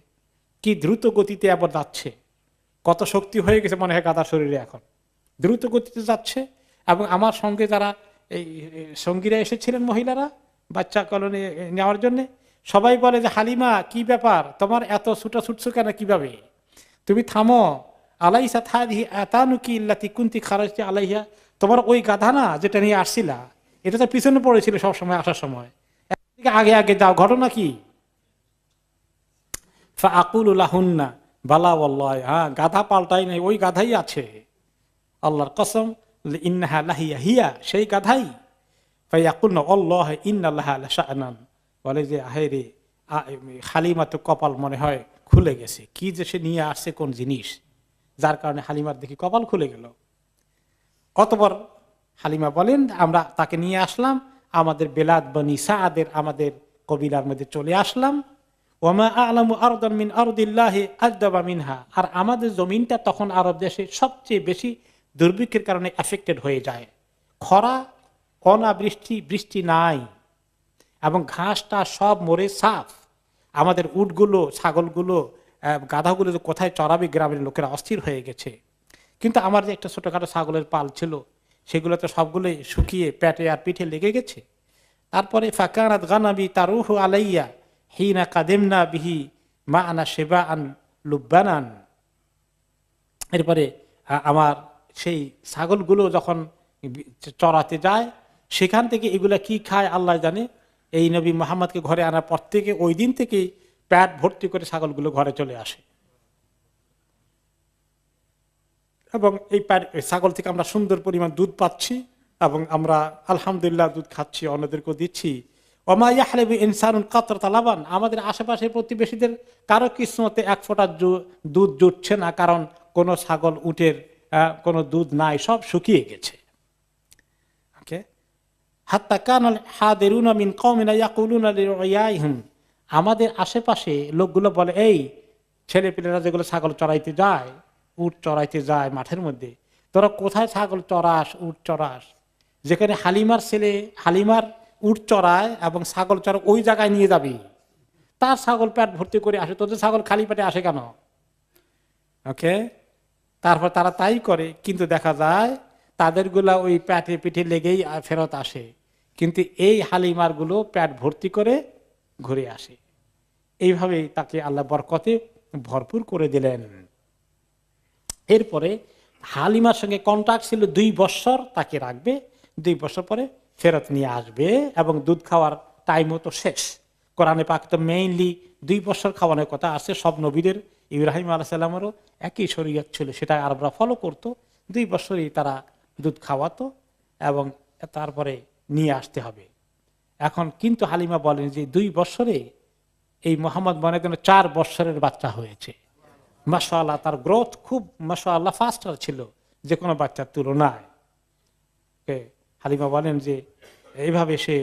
কি দ্রুত গতিতে আবার যাচ্ছে, কত শক্তি হয়ে গেছে মনে হয় গাধার শরীরে, এখন দ্রুত গতিতে যাচ্ছে। এবং আমার সঙ্গে যারা এই সঙ্গীরা এসেছিলেন, মহিলারা বাচ্চা কলোনি নেওয়ার জন্য, সবাই বলে যে হালিমা কি ব্যাপার, তোমার এত ছুটা ছুটছো কেন, কিভাবে, তুমি থামো। আলাইসা থাদিহি আতানুকি ইল্লাতি কুনতি খারাজতি আলাইহা, তোমার ওই গাধা না যেটা নিয়ে আসছিলা, এটা তো পিছনে পড়েছিল সব সময়, আসার সময়, আগে আগে যাও, ঘটনা কি? ফাআকুলু লাহুন্না বালা ওয়াল্লাহি, হ্যাঁ গাধা পাল্টাই নাই, ওই গাধাই আছে, আল্লাহর কসম, ইন্নাহা লাহিয়া হিয়া, সেই গাধাই। ফায়াকুলনা আল্লাহি ইন্নাল্লাহা লাশাআনান, বলে যে আহেরে হালিমা তো কপাল মনে হয় খুলে গেছে, কি যে সে নিয়ে আসছে কোন জিনিস, যার কারণে হালিমার দেখি কপাল খুলে গেল। অতঃপর হালিমা বলেন, আমরা তাকে নিয়ে আসলাম আমাদের বেলাদ বনি সাআদের আমাদের কবিলার মধ্যে চলে আসলাম। ওয়ামা আ'লামু আরদান মিন আরদিল্লাহি আজদাবা মিনহা, আর আমাদের জমিনটা তখন আরব দেশে সবচেয়ে বেশি দুর্ভিক্ষের কারণে এফেক্টেড হয়ে যায়, খরা, অনাবৃষ্টি, বৃষ্টি নাই, এবং ঘাসটা সব মরে সাফ। আমাদের উটগুলো, ছাগলগুলো, গাধাগুলো যে কোথায় চড়াবে, গ্রামের লোকেরা অস্থির হয়ে গেছে। কিন্তু আমার যে একটা ছোটখাটো ছাগলের পাল ছিল, সেগুলো তো সবগুলোই শুকিয়ে পেটে আর পিঠে লেগে গেছে। তারপরে ফাকানাত গানাবি তারুহু আলাইয়া হিনা কাদেমনা বিহি মা আনা সেবা আন লুব্বানান, এরপরে আমার সেই ছাগলগুলো যখন চড়াতে যায়, সেখান থেকে এগুলা কি খায় আল্লাহ জানে। এই নবী মুহাম্মদকে ঘরে আনার পর থেকে ওই দিন থেকে প্যাট ভর্তি করে ছাগলগুলো ঘরে চলে আসে, এবং এই ছাগল থেকে আমরা সুন্দর পরিমাণ দুধ পাচ্ছি এবং আমরা আলহামদুলিল্লাহ দুধ খাচ্ছি, অন্যদেরকেও দিচ্ছি। ওমা ইয়াহলিবু ইনসানুন কাতরাতা লাবান, আমাদের আশেপাশের প্রতিবেশীদের কারো কিসমতে এক ফোঁটা দুধ জুটছে না, কারণ কোনো ছাগল উটের কোনো দুধ নাই, সব শুকিয়ে গেছে। ওকে, হাত্তা কানাল হাদিরুনা মিন কওমিনা ইয়াকুলুনা লিরুয়াইহিম, আমাদের আশেপাশে লোকগুলো বলে, এই ছেলেপিলেরা যেগুলো ছাগল চড়াইতে যায়, উট চড়াইতে যায় মাঠের মধ্যে, তোরা কোথায় ছাগল চড়াস, উট চড়াস? যেখানে হালিমার ছেলে হালিমার উট চড়ায় এবং ছাগল চড়ায় ওই জায়গায় নিয়ে যাবি, তার ছাগল পেট ভর্তি করে আসে, তোদের ছাগল খালি পেটে আসে কেন? ওকে, তারপর তারা তাই করে, কিন্তু দেখা যায় তাদেরগুলা ওই পেটে পিঠে লেগেই ফেরত আসে, কিন্তু এই হালিমার গুলো পেট ভর্তি করে ঘুরে আসে। এইভাবেই তাকে আল্লাহ বরকতে ভরপুর করে দিলেন। এরপরে হালিমার সঙ্গে কন্ট্রাক্ট ছিল 2 বছর তাকে রাখবে, 2 বছর পরে ফেরত নিয়ে আসবে, এবং দুধ খাওয়ার টাইমও তো শেষ। কোরআনে পাক তো মেইনলি 2 বছর খাওয়ানোর কথা আছে, সব নবীদের, ইব্রাহিম আলাইহিস সালামেরও একই শরীয়ত ছিল, সেটা আরবরা ফলো করতো। 2 বছরই তারা দুধ খাওয়াতো এবং তারপরে নিয়ে আসতে হবে। এখন কিন্তু হালিমা বলেন যে 2 বছরে এই মোহাম্মদ মনে করেন 4 বছরের বাচ্চা হয়েছে। মাশাআল্লাহ, তার গ্রোথ খুব মাশাআল্লাহ ফাস্টার ছিল যে কোনো বাচ্চার তুলনায়। হালিমা বলেন যে এইভাবে সে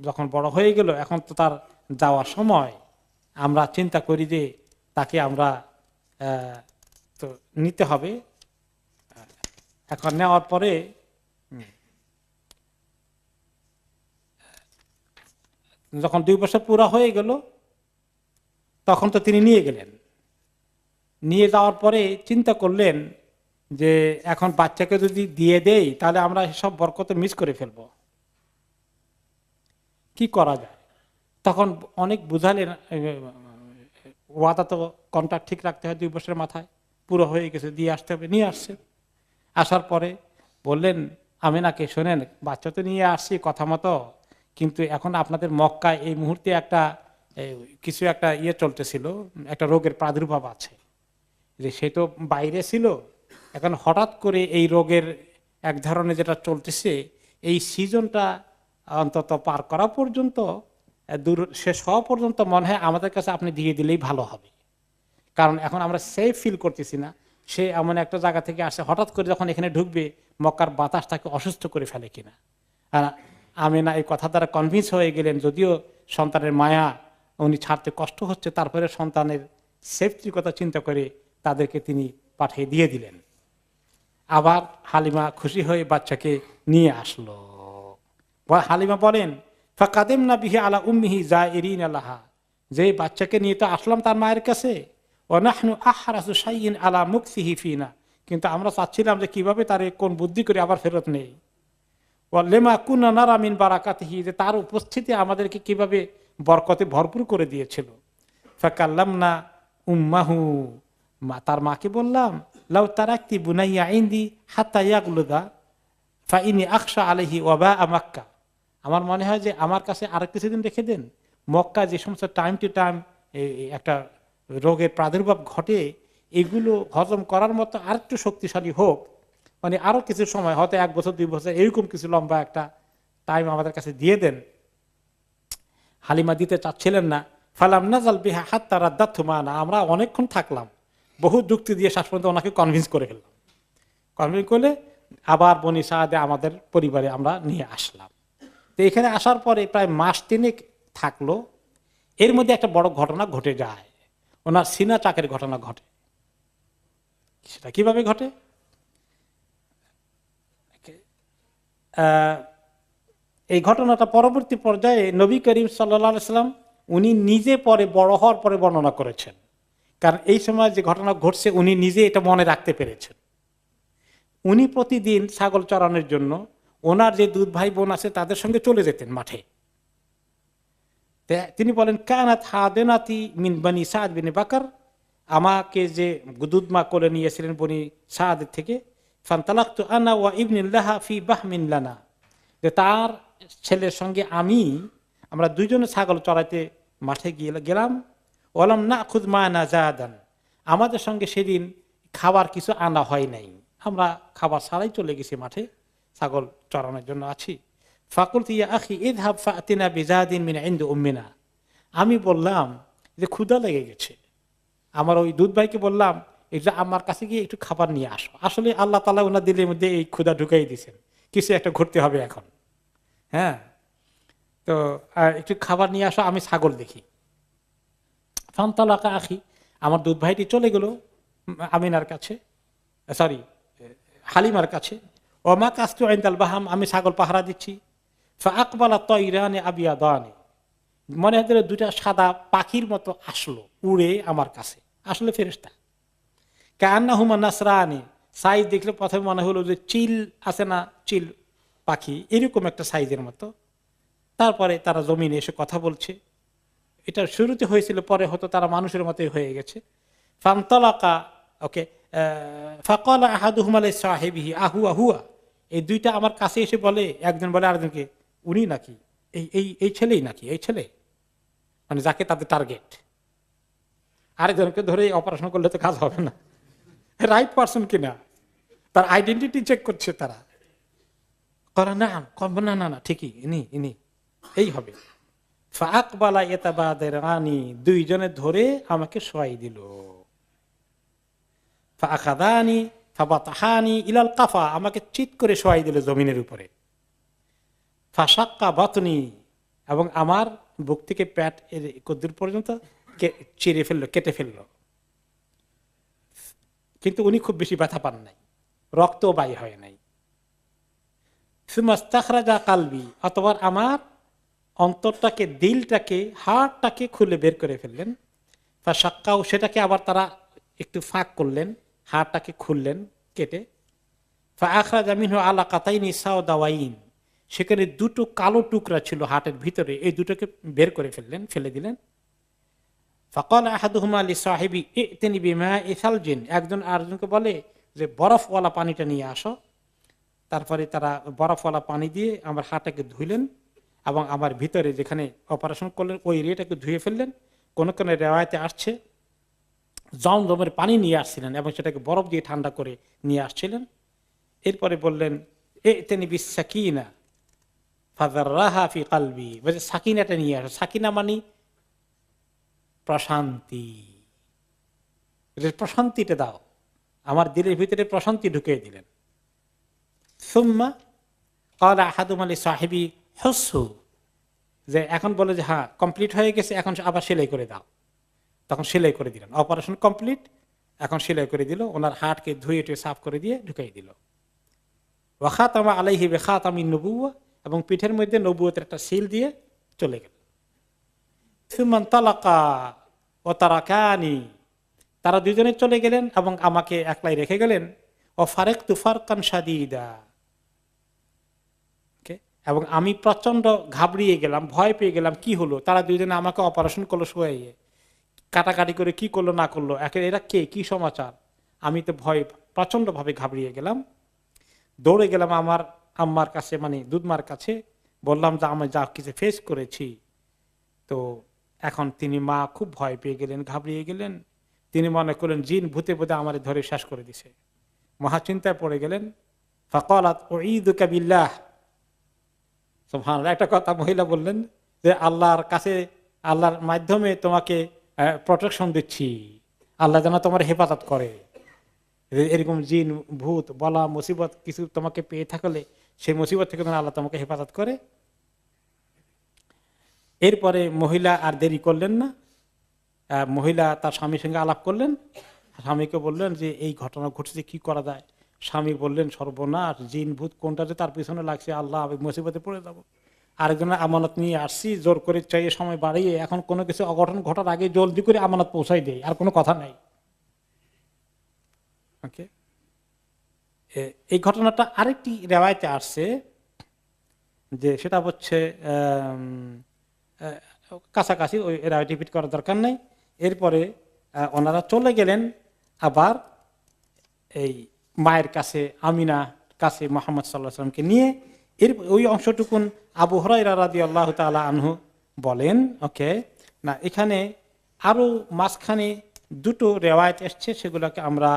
যখন বড় হয়ে গেল, এখন তো তার যাওয়ার সময়, আমরা চিন্তা করি যে তাকে আমরা তো নিতে হবে। এখন নেওয়ার পরে যখন 2 বছর পুরা হয়ে গেল, তখন তো তিনি নিয়ে গেলেন। নিয়ে যাওয়ার পরে চিন্তা করলেন যে এখন বাচ্চাকে যদি দিয়ে দেই তাহলে আমরা সব বরকত মিস করে ফেলব, কি করা যায়? তখন অনেক বুঝালেন, ওয়াদা তো কন্ট্রাক্ট ঠিক রাখতে হয়, 2 বছরের মাথায় পুরো হয়ে গেছে, দিয়ে আসতে হবে। নিয়ে আসছে, আসার পরে বললেন আমিনাকে, শোনেন বাচ্চা তো নিয়ে আসছি কথা মতো, কিন্তু এখন আপনাদের মক্কায় এই মুহূর্তে একটা কিছু একটা চলতেছিল, একটা রোগের প্রাদুর্ভাব আছে, যে সে তো বাইরে ছিল, এখন হঠাৎ করে এই রোগের এক ধরনের যেটা চলতেছে, এই সিজনটা অন্তত পার করা পর্যন্ত, শেষ হওয়া পর্যন্ত মনে হয় আমাদের কাছে আপনি দিয়ে দিলেই ভালো হবে, কারণ এখন আমরা সেফ ফিল করতেছি না। সে এমন একটা জায়গা থেকে আসে, হঠাৎ করে যখন এখানে ঢুকবে মক্কার বাতাস তাকে অসুস্থ করে ফেলে কিনা। আমিনা এই কথা দ্বারা কনভিন্স হয়ে গেলেন, যদিও সন্তানের মায়া উনি ছাড়তে কষ্ট হচ্ছে, তারপরে সন্তানের সেফটির কথা চিন্তা করে তাদেরকে তিনি পাঠিয়ে দিয়ে দিলেন। আবার হালিমা খুশি হয়ে বাচ্চাকে নিয়ে আসলো। হালিমা বলেন ফাকাদিমনা বিহি আলা উম্মিহি জাইরিন আলাহা, যে বাচ্চাকে নিয়ে তো আসলাম তার মায়ের কাছে, ওয়া নাহনু আহরাসু শাইইন আলা মুকসিহি ফিনা, কিন্তু আমরা চাচ্ছিলাম যে কিভাবে তার কোন বুদ্ধি করে আবার ফেরত নেই। ওয়া লিমা কুননা নারা মিন বারাকাতিহি, যে তার উপস্থিতি আমাদেরকে কিভাবে বরকতে ভরপুর করে দিয়েছিল। ফাকাল্লামনা উম্মাহু, তার মাকে বললাম লাউ তারাকতি বুনাইয়া ইনদি হাত্তা ইয়াগলুদা ফাইনি আখশা আলাইহি ওয়াবা মাক্কা, আমার মনে হয় যে আমার কাছে আর কিছুদিন রেখে দেন, মক্কা যে সমস্ত টাইম টু টাইম একটা রোগের প্রাদুর্ভাব ঘটে, এগুলো হজম করার মতো আর একটু শক্তিশালী হোক, মানে আরো কিছু সময়, হয়তো 1 বছর 2 বছর এরকম কিছু লম্বা একটা টাইম আমাদের কাছে দিয়ে দেন। হালিমা দিতে চাচ্ছিলেন না। ফালাম নাজাল বিহা হাত্তা রাদ্দাতহু মানা, আমরা অনেকক্ষণ থাকলাম, বহু যুক্তি দিয়ে শেষ পর্যন্ত ওনাকে কনভিন্স করে ফেললাম। কনভিন্স করলে আবার বনি সাআদে আমাদের পরিবারে আমরা নিয়ে আসলাম। তো এখানে আসার পরে প্রায় মাস 3 থাকলো। এর মধ্যে একটা বড় ঘটনা ঘটে যায়, ওনার সিনা চাকের ঘটনা ঘটে। সেটা কিভাবে ঘটে? এই ঘটনাটা পরবর্তী পর্যায়ে নবী করিম সাল্লাল্লাহু আলাইহি সাল্লাম উনি নিজে পরে বড় হওয়ার পরে বর্ণনা করেছেন, কারণ এই সময় যে ঘটনা ঘটছে উনি নিজে এটা মনে রাখতে পেরেছেন। উনি প্রতিদিন ছাগল চড়ানোর জন্য ওনার যে 2 ভাই বোন আছে তাদের সঙ্গে চলে যেতেন মাঠে। তিনি বলেন কানাত হাদেনাতি মিন বনি সাদ বিন বাকর, আমাকে যে দুধ মা কোলে নিয়েছিলেন বনি সাদ থেকে, ফান্তালাকতু আনা ওয়া ইবনুল্লাহা ফি বাহমিন লানা, যে তার ছেলের সঙ্গে আমরা 2 জনে ছাগল চড়াইতে মাঠে গেলাম, ওয়ালাম নাখুয মা'না যাদান, আমাদের সঙ্গে সেদিন খাবার কিছু আনা হয় নাই, আমরা খাবার ছাড়াই চলে গেছি মাঠে, ছাগল চড়ানোর জন্য আছি। ফাকুলতু ইয়া আখি ইযহাব ফা'তিনা বিযাদিন মিন ইনদি উম্মিনা, আমি বললাম যে ক্ষুধা লেগে গেছে, আমার ওই দুধ ভাইকে বললাম এটা আমার কাছে গিয়ে একটু খাবার নিয়ে আসো। আসলে আল্লাহ তাআলা ওনার দিলের মধ্যে এই ক্ষুধা ঢুকাই দিয়েছেন, কিছু একটা ঘুরতে হবে এখন। হ্যাঁ, তো একটু খাবার নিয়ে আসো, আমি ছাগল দেখি। ফান্তালাকা আখি, আমার দুধ ভাইটি চলে গেল আমিনার কাছে, সরি হালিমার কাছে। ওমা কাস্তু ইনদাল বাহাম, আমি ছাগল পাহারা দিচ্ছি। ফাআকবালা তায়রানি আবিয়াদানি, মনে হচ্ছে দুটা সাদা পাখির মতো আসলো উড়ে আমার কাছে, আসলে ফেরেশতা। কান্নাহুমা নাসরানি, সাইজ দেখলে প্রথমে মনে হলো যে চিল আছে না, চিল পাখি এরকম একটা সাইজের মতো। তারপরে তারা জমিনে এসে কথা বলছে, এটা শুরুতে হয়েছিল, পরে হয়তো তারা মানুষের মতোই হয়ে গেছে। ফান্তালাকা, ওকে, ফাকালা আহাদুহুমা লিসাহিবিহি আহুয়া হুয়া, এই দুইটা আমার কাছে এসে বলে, একজন বলে আরেকজনকে উনি নাকি, এই এই এই ছেলেই নাকি, এই ছেলে, মানে যাকে তাদের টার্গেট। আরেকজনকে ধরে অপারেশন করলে তো কাজ হবে না, রাইট পারসন কিনা তার আইডেন্টিটি চেক করছে তারা। করা না না না না ঠিকই, ইনি ইনি এই হবে। ফাআকবালা ইয়াতাবাদারানি, দুইজনে ধরে আমাকে শোয়াই দিল। ফাআখাযানি ফাবাতাহানি ইলাল কাফা, আমাকে চিৎ করে শোয়াই দিল জমিনের উপরে। ফাশাক্কা বাতনি, এবং আমার বুক থেকে পেট এর কদ্দুর পর্যন্ত চিরে ফেললো, কেটে ফেললো। কিন্তু উনি খুব বেশি ব্যথা পান নাই, রক্ত বাই হয় নাই। সুমাস্তাখরাজা কালবি, অতঃপর আমার অন্তরটাকে, দিলটাকে, হাড়টাকে খুলে বের করে ফেললেন। ফাশাক্কাও, সেটাকে আবার তারা একটু ফাঁক করলেন, হাড়টাকে খুললেন কেটে। ফাআখরাজা মিনহু আলাকাতাইনি সাওদাওয়াইন, সেখানে দুটো কালো টুকরা ছিল হাটের ভিতরে, এই দুটোকে বের করে ফেললেন, ফেলে দিলেন। ফাকালা আহাদুহুমা লিসাহিবি ইতিনি বিমা'i সালজিন, একজন আরেকজনকে বলে যে বরফওয়ালা পানিটা নিয়ে আসো। তারপরে তারা বরফওয়ালা পানি দিয়ে আমার হাতটাকে ধুইলেন এবং আমার ভিতরে যেখানে অপারেশন করলেন ওই এরিয়াটাকে ধুয়ে ফেললেন। কোন কোন রেওয়ায়েতে আসছে জমজমের পানি নিয়ে আসছিলেন এবং সেটাকে বরফ দিয়ে ঠান্ডা করে নিয়ে আসছিলেন। এরপরে বললেন ইতিনি বিসাকিনা ফাযাররাহা ফি কলবি, বলে সাকিনাটা নিয়ে আসো। সাকিনা মানে প্রশান্তি, প্রশান্তিটা দাও, আমার দিলের ভিতরে প্রশান্তি ঢুকিয়ে দিলেন। সুম্মা ক্বালা আহাদুহুমা লিসাহিবি হুসহু, যে এখন বলে যে হ্যাঁ কমপ্লিট হয়ে গেছে, এখন আবার সেলাই করে দাও। তখন সেলাই করে দিলেন, অপারেশন কমপ্লিট, এখন সেলাই করে দিল, ওনার হাড়কে ধুয়ে টুয়ে সাফ করে দিয়ে ঢুকিয়ে দিল। ওয়া খাতামা আলাইহি বিখাতামিন নবুওয়া, এবং পিঠের মধ্যে নবুয়তের একটা সিল দিয়ে চলে গেল। সুমান তালাকা ও তারাকানি, তারা দুজনে চলে গেলেন এবং আমাকে একলাই রেখে গেলেন। ও ফারেকতু ফারকান শাদীদা, এবং আমি প্রচন্ড ঘাবড়িয়ে গেলাম, ভয় পেয়ে গেলাম। কি হলো, তারা দুজনে আমাকে অপারেশন করলো, শোয়াইয়ে কাটাকাটি করে কি করলো না করলো, এরা কে, কি সমাচার, আমি তো ভয় প্রচন্ড ভাবে ঘাবড়িয়ে গেলাম। দৌড়ে গেলাম আমার আম্মার কাছে, মানে দুধমার কাছে, বললাম যে আমি যা কিছু ফেস করেছি। তো এখন তিনি মা খুব ভয় পেয়ে গেলেন, ঘাবড়িয়ে গেলেন। তিনি মনে করলেন জিন ভূতে ভূতে আমার ধরে শেষ করে দিছে, মহাচিন্তায় পড়ে গেলেন। ফাকালাত উঈদুকা বিল্লাহ, সুবহানাল্লাহ, একটা কথা মহিলা বললেন যে আল্লাহর কাছে, আল্লাহর মাধ্যমে তোমাকে প্রোটেকশন দিচ্ছি, আল্লাহ যেন তোমার হেফাজত করে। এরকম জিন ভূত বলা মুসিবত কিছু তোমাকে পেয়ে থাকলে সেই মুসিবত থেকে যেন আল্লাহ তোমাকে হেফাজত করে। এরপরে মহিলা আর দেরি করলেন না, মহিলা তার স্বামীর সঙ্গে আলাপ করলেন। স্বামীকে বললেন যে এই ঘটনা ঘটছে, কি করা যায়। স্বামী বললেন সর্বনাশ, জিন ভূত কোনটা যে তার পিছনে লাগছে, আল্লাহ আমি মুসিবতে পড়ে যাবো। আরেকজনের আমানত নিয়ে আসছি, জোর করে চাইয়ে সময় বাড়িয়ে, এখন কোনো কিছু অঘটন ঘটার আগে জলদি করে আমানত পৌঁছাই দেয়, আর কোনো কথা নাই। ওকে, এই ঘটনাটা আরেকটি রেওয়ায়েতে আসছে, যে সেটা হচ্ছে কাছাকাছি, ওই রেওয়ায়েত রিপিট করার দরকার নাই। এরপরে ওনারা চলে গেলেন আবার এই মায়ের কাছে, আমিনা কাছে, মুহাম্মদ সাল্লাল্লাহু আলাইহি ওয়াসাল্লামকে নিয়ে। এর ওই অংশটুকুন আবু হুরায়রা রাদিয়াল্লাহু তাআলা আনহু বলেন, ওকে না, এখানে আরো মাঝখানে দুটো রেওয়ায়েত এসছে, সেগুলোকে আমরা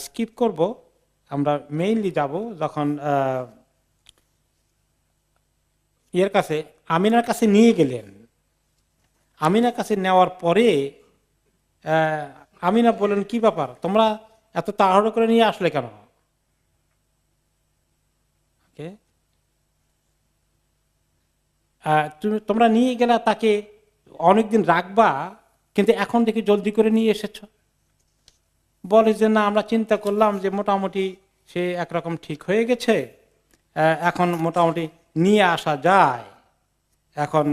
স্কিপ করব। আমরা মেইনলি যাব যখন ইয়ের কাছে, আমিনার কাছে নিয়ে গেলেন। আমিনার কাছে নেওয়ার পরে আমিনা বললেন, কি ব্যাপার, তোমরা এত তাড়াহুড়ো করে নিয়ে আসলে কেন? তোমরা নিয়ে গেলা, তাকে অনেকদিন রাখবা, কিন্তু এখন দেখি জলদি করে নিয়ে এসেছ। বলে যে না, আমরা চিন্তা করলাম যে মোটামুটি সে একরকম ঠিক হয়ে গেছে, এখন মোটামুটি নিয়ে আসা যায়, এখন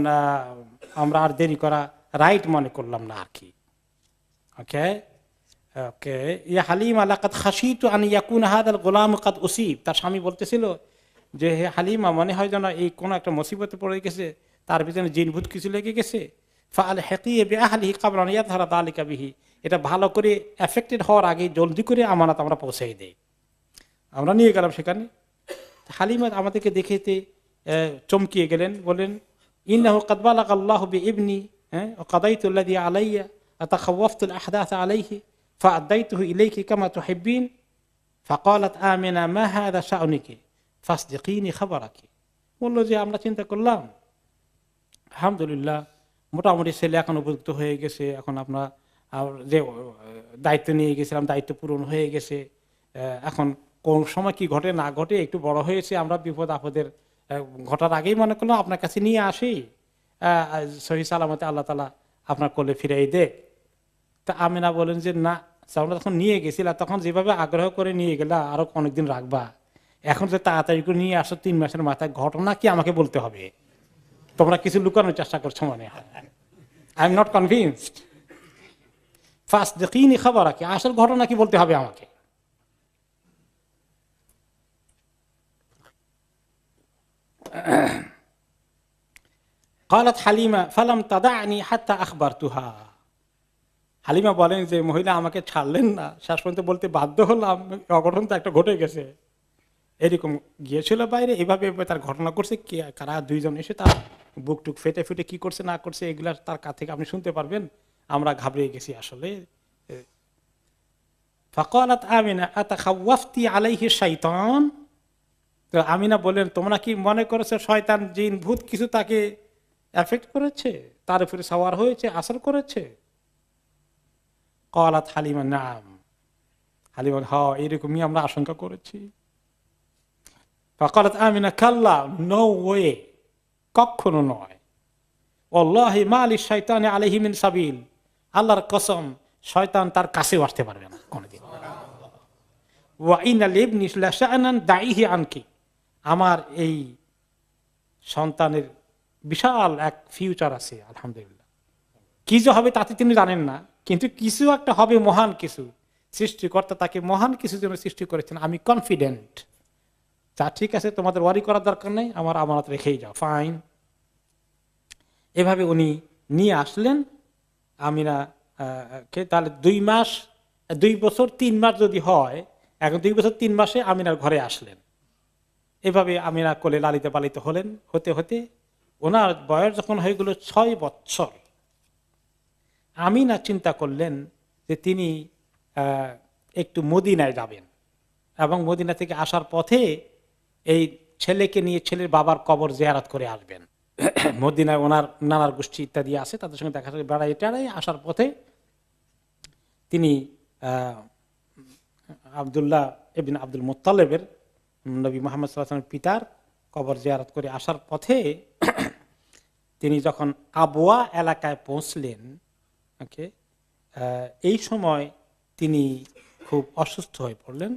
আমরা আর দেরি করা রাইট মনে করলাম না আর কি। ওকে ওকে ইয়া হালিমা লাকাদ খাশিতু আন ইয়াকুনা হাদাল গোলাম কাদ উসিব। তার স্বামী বলতেছিল যে হে হালিমা, মনে হয় যেন এই কোনো একটা মুসিবতে পড়ে গেছে, তার পিছনে জিনভূত কিছু লেগে গেছে। ফাআল হাকিয়া বিআহলিহি ক্বাবলা আন ইয়াযহারা যালিকা বিহি। এটা ভালো করে এফেক্টেড হওয়ার আগে জলদি করে আমানত আমরা পৌঁছে দেই। আমরা নিয়ে গেলাম সেখানে। হালিমা আমাদেরকে দেখেতে চমকিয়ে গেলেন, বলেন ইন্নাহু কাদ বালাগা আল্লাহু বিইবনি ওয়া কাদাইতু আল্লাযী আলাইয়া আতাখাওয়াফতু আল আহদাথ আলাইহি ফাআদাইতুহু ইলাইকি কামা তুহিব্বিন ফাকালাত আমিনা মা হাযা শা'নুকি ফাসদিকিনি খাবারাকি। বলল যে আমরা চিন্তা করলাম, আলহামদুলিল্লাহ মোটামুটি ছেলে এখন উপযুক্ত হয়ে গেছে, এখন আমরা যে দায়িত্ব নিয়ে গেছিলাম দায়িত্ব পূরণ হয়ে গেছে, এখন কোন সময় কি ঘটে না ঘটে, একটু বড় হয়েছে, আমরা বিপদ আপদের ঘটার আগেই মনে করলাম আপনার কাছে নিয়ে আসি, সহি সালামতে আল্লাহ তাআলা আপনার কোলে ফিরাই দেখ। তা আমিনা বলেন যে না, আমরা তখন নিয়ে গেছিলাম, তখন যেভাবে আগ্রহ করে নিয়ে গেলা আরো অনেকদিন রাখবা, এখন যে তাড়াতাড়ি করে নিয়ে আসো 3 মাসের মাথায়, ঘটনা কি আমাকে বলতে হবে? তোমরা কিছু লুকানোর চেষ্টা করছো মনে হয়। I am not convinced. ফাসদিকিনি খাবারাকি, আসল ঘটনা কি বলতে হবে আমাকে। قالت হালিমা ফালাম তাদানি হাত্তা আখবারতুহা। হালিমা বলেন যে মহিলা আমাকে ছাড়লেন না, শেষ পর্যন্ত বলতে বাধ্য হলাম, অঘটন তো একটা ঘটে গেছে। এরকম গিয়েছিল বাইরে, এভাবে তার ঘটনা করছে, কারা দুইজন এসে তার বুক টুক ফেটে ফেটে কি করছে না করছে এগুলা তার কাছ থেকে আপনি শুনতে পারবেন। আমরা ঘাবড়ে গেছি আসলে। ফাকালাত আমিনা আতাখাওয়াফতি আলাইহি শাইতান। তো আমিনা বলেন, তোমরা কি মনে করেছো শয়তান জিন ভূত কিছু তাকে এফেক্ট করেছে, তার উপরে সওয়ার হয়েছে, আসর করেছে? ক্বালাত হালিমা নাম। হালিমা হ্যাঁ, এরকমই আমরা আশঙ্কা করেছি। ফাকালাত আমিনা কাল্লা, নো ওয়ে, কখনো নয়। ওয়াল্লাহি মা লিশ-শাইতানি আলাইহি মিন সাবিল, আল্লাহর কসম শয়তান তার কাছেও আসতে পারবে না কোনদিন। ওয়া ইন্না লিবনি লাশা'নান দাইহি আনকি, আমার এই সন্তানের বিশাল এক ফিউচার আছে আলহামদুলিল্লাহ। কি যে হবে তাতে তিনি জানেন না, কিন্তু কিছু একটা হবে, মহান কিছু। সৃষ্টিকর্তা তাকে মহান কিছু জন্য সৃষ্টি করেছেন, আমি কনফিডেন্ট। তা ঠিক আছে, তোমাদের ওয়ারি করার দরকার নেই, আমার আমানত রেখেই যাও, ফাইন। এভাবে উনি নিয়ে আসলেন আমিনা কে। তাহলে 2 বছর 3 মাস যদি হয়, এখন 2 বছর 3 মাসে আমিনার ঘরে আসলেন। এভাবে আমিনা কোলে লালিত পালিত হলেন। হতে হতে ওনার বয়স যখন হয়ে গেল 6 বছর, আমিনা চিন্তা করলেন যে তিনি একটু মদিনায় যাবেন, এবং মদিনা থেকে আসার পথে এই ছেলেকে নিয়ে ছেলের বাবার কবর জিয়ারত করে আসবেন। মদিনায় ওনার নানার গোষ্ঠী ইত্যাদি আছে, তাদের সঙ্গে দেখা যায়। বেড়াই টেড়াই আসার পথে তিনি আব্দুল্লাহ ইবনে আব্দুল মুত্তালিবের, নবী মুহাম্মদ সাল্লাল্লাহু আলাইহি ওয়াসাল্লামের পিতার কবর জিয়ারত করে আসার পথে তিনি যখন আবওয়া এলাকায় পৌঁছলেন, ওকে, এই সময় তিনি খুব অসুস্থ হয়ে পড়লেন,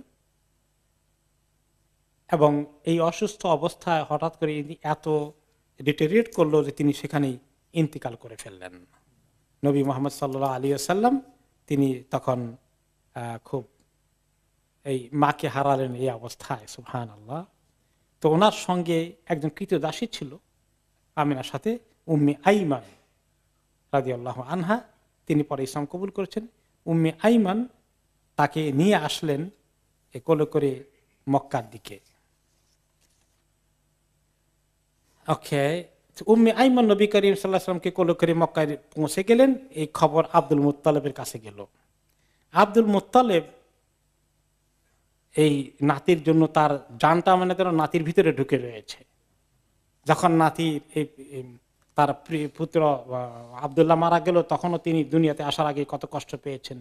এবং এই অসুস্থ অবস্থায় হঠাৎ করে এত ডিটেরিয়েট করলো যে তিনি সেখানেই ইন্তিকাল করে ফেললেন। নবী মুহাম্মদ সাল্লাল্লাহু আলাইহি ওয়াসাল্লাম তিনি তখন খুব এই মাকে হারালেন এই অবস্থায়, সুবহানাল্লাহ। তো ওনার সঙ্গে একজন কৃতদাসী ছিল আমিনার সাথে, উম্মে আইমান রাদিয়াল্লাহু আনহা। তিনি পরে ইসলাম কবুল করেছেন। উম্মে আইমান তাকে নিয়ে আসলেন কোলে করে মক্কার দিকে। ওকে, উম্মে আইমান নবী করিম সাল্লাল্লাহু আলাইহি ওয়াসাল্লামকে কোলে করে মক্কায় পৌঁছে গেলেন। এই খবর আব্দুল মুত্তালিবের কাছে গেল। আব্দুল মুত্তালিব এই নাতির জন্য তার জানটা মানে তার নাতির ভিতরে ঢুকে রয়েছে। যখন নাতির তার পুত্র আব্দুল্লাহ মারা গেল, তখনও তিনি দুনিয়াতে আসার আগে কত কষ্ট পেয়েছেন।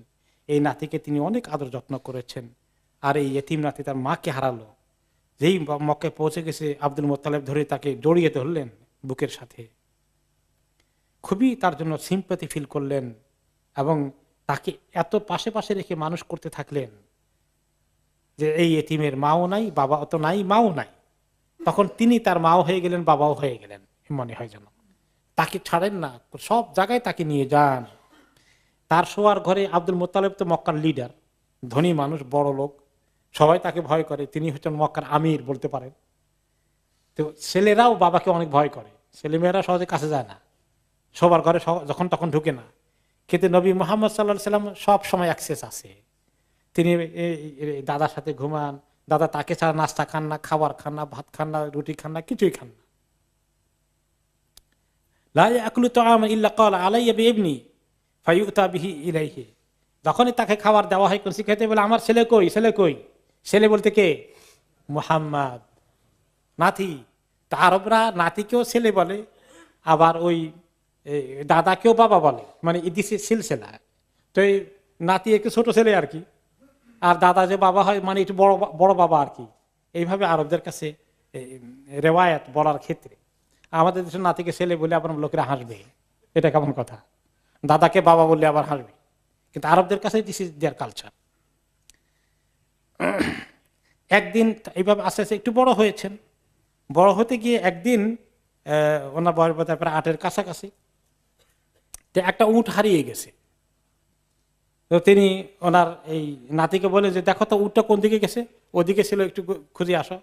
এই নাতিকে তিনি অনেক আদর যত্ন করেছেন। আর এই এতিম নাতি তার মাকে হারালো। যেই মক্কায় পৌঁছে গেছে, আব্দুল মুত্তালিব ধরে তাকে জড়িয়ে ধরলেন বুকের সাথে, খুবই তার জন্য সিম্প্যাথি ফিল করলেন এবং তাকে এত পাশে পাশে রেখে মানুষ করতে থাকলেন যে এই এতিমের মাও নাই, বাবা তো নাই, মাও নাই। তখন তিনি তার মাও হয়ে গেলেন, বাবাও হয়ে গেলেন মনে হয় যেন। তাকে ছাড়েন না, সব জায়গায় তাকে নিয়ে যান। তার শোয়ার ঘরে আব্দুল মুত্তালিব তো মক্কার লিডার, ধনী মানুষ, বড় লোক, সবাই তাকে ভয় করে। তিনি হচ্ছেন মক্কার আমির বলতে পারেন। তো ছেলেরাও বাবাকে অনেক ভয় করে, ছেলেমেয়েরা সহজে কাছে যায় না, সবার ঘরে যখন তখন ঢুকে না। কিন্তু নবী মুহাম্মদ সাল্লাল্লাহু আলাইহি ওয়াসাল্লাম সব সময় অ্যাক্সেস আছে। তিনি দাদার সাথে ঘুমান, দাদা তাকে ছাড়া নাস্তা খান না, খাবার খান না, ভাত খান না, রুটি খান না, কিছুই খান না। লা ইয়াকুলু তাআমা ইল্লা ক্বালা আলাইয়া বিইবনি ফায়ুতা বিহি ইলাইহি। যখনই তাকে খাবার দেওয়া হয়, কোন শিখাইতে বলে আমার ছেলে কই, ছেলে কই। ছেলে বলতে কে? মুহাম্মদ, নাতি। তা আরবরা নাতিকেও ছেলে বলে, আবার ওই দাদাকেও বাবা বলে, মানে ইদিসে সিলসিলা। তো এই নাতি একটু ছোট ছেলে আর কি, আর দাদা যে বাবা হয় মানে একটু বড় বড় বাবা আর কি। এইভাবে আরবদের কাছে রেওয়ায়াত বলার ক্ষেত্রে। আমাদের দেশের নাতিকে ছেলে বলে আবার লোকেরা হাসবে, এটা কেমন কথা। দাদাকে বাবা বললে আবার হাসবে, কিন্তু আরবদের কাছে দিস ইজ দেয়ার কালচার। একদিন এইভাবে আস্তে আস্তে একটু বড় হয়েছেন। বড় হতে গিয়ে একদিন ওনার বয়স বোধ হয় প্রায় 8-এর কাছাকাছি, তো একটা উট হারিয়ে গেছে। তো তিনি ওনার এই নাতিকে বলে যে দেখো তো উটটা কোন দিকে গেছে, ওদিকে ছিল, একটু খুঁজে আসো।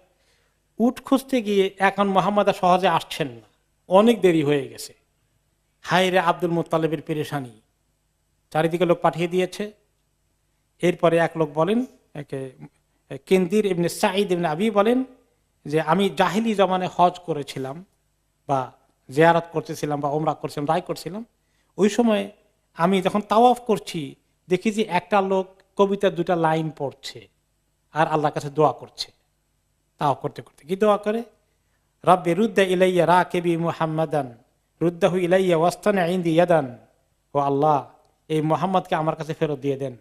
উট খুঁজতে গিয়ে এখন মোহাম্মদ সহজে আসছেন না, অনেক দেরি হয়ে গেছে। হায় রে আব্দুল মুত্তালিবের পেরেশানি, চারিদিকে লোক পাঠিয়ে দিয়েছে। এরপরে এক লোক বলেন, কিন্দির ইবনে সাঈদ ইবনে আবি বলেন যে আমি জাহিলি জমানে হজ করেছিলাম বা জিয়ারত করতেছিলাম বা ওমরা করছিলাম, রায় করছিলাম। ওই সময় আমি যখন তাওয়াফ করছি দেখি যে একটা লোক কবিতার 2টা লাইন পড়ছে আর আল্লাহর কাছে দোয়া করছে। তাওয়াফ করতে করতে কি দোয়া করে? রব্বি রুদ্দা ইলাইয়া রাকিবি মুহাম্মাদান রুদ্দাহু ইলাইয়া ওয়াস্তানা ইনদি ইয়াদান। ও আল্লাহ, এই মুহাম্মদকে আমার কাছে ফেরত দিয়ে দেন,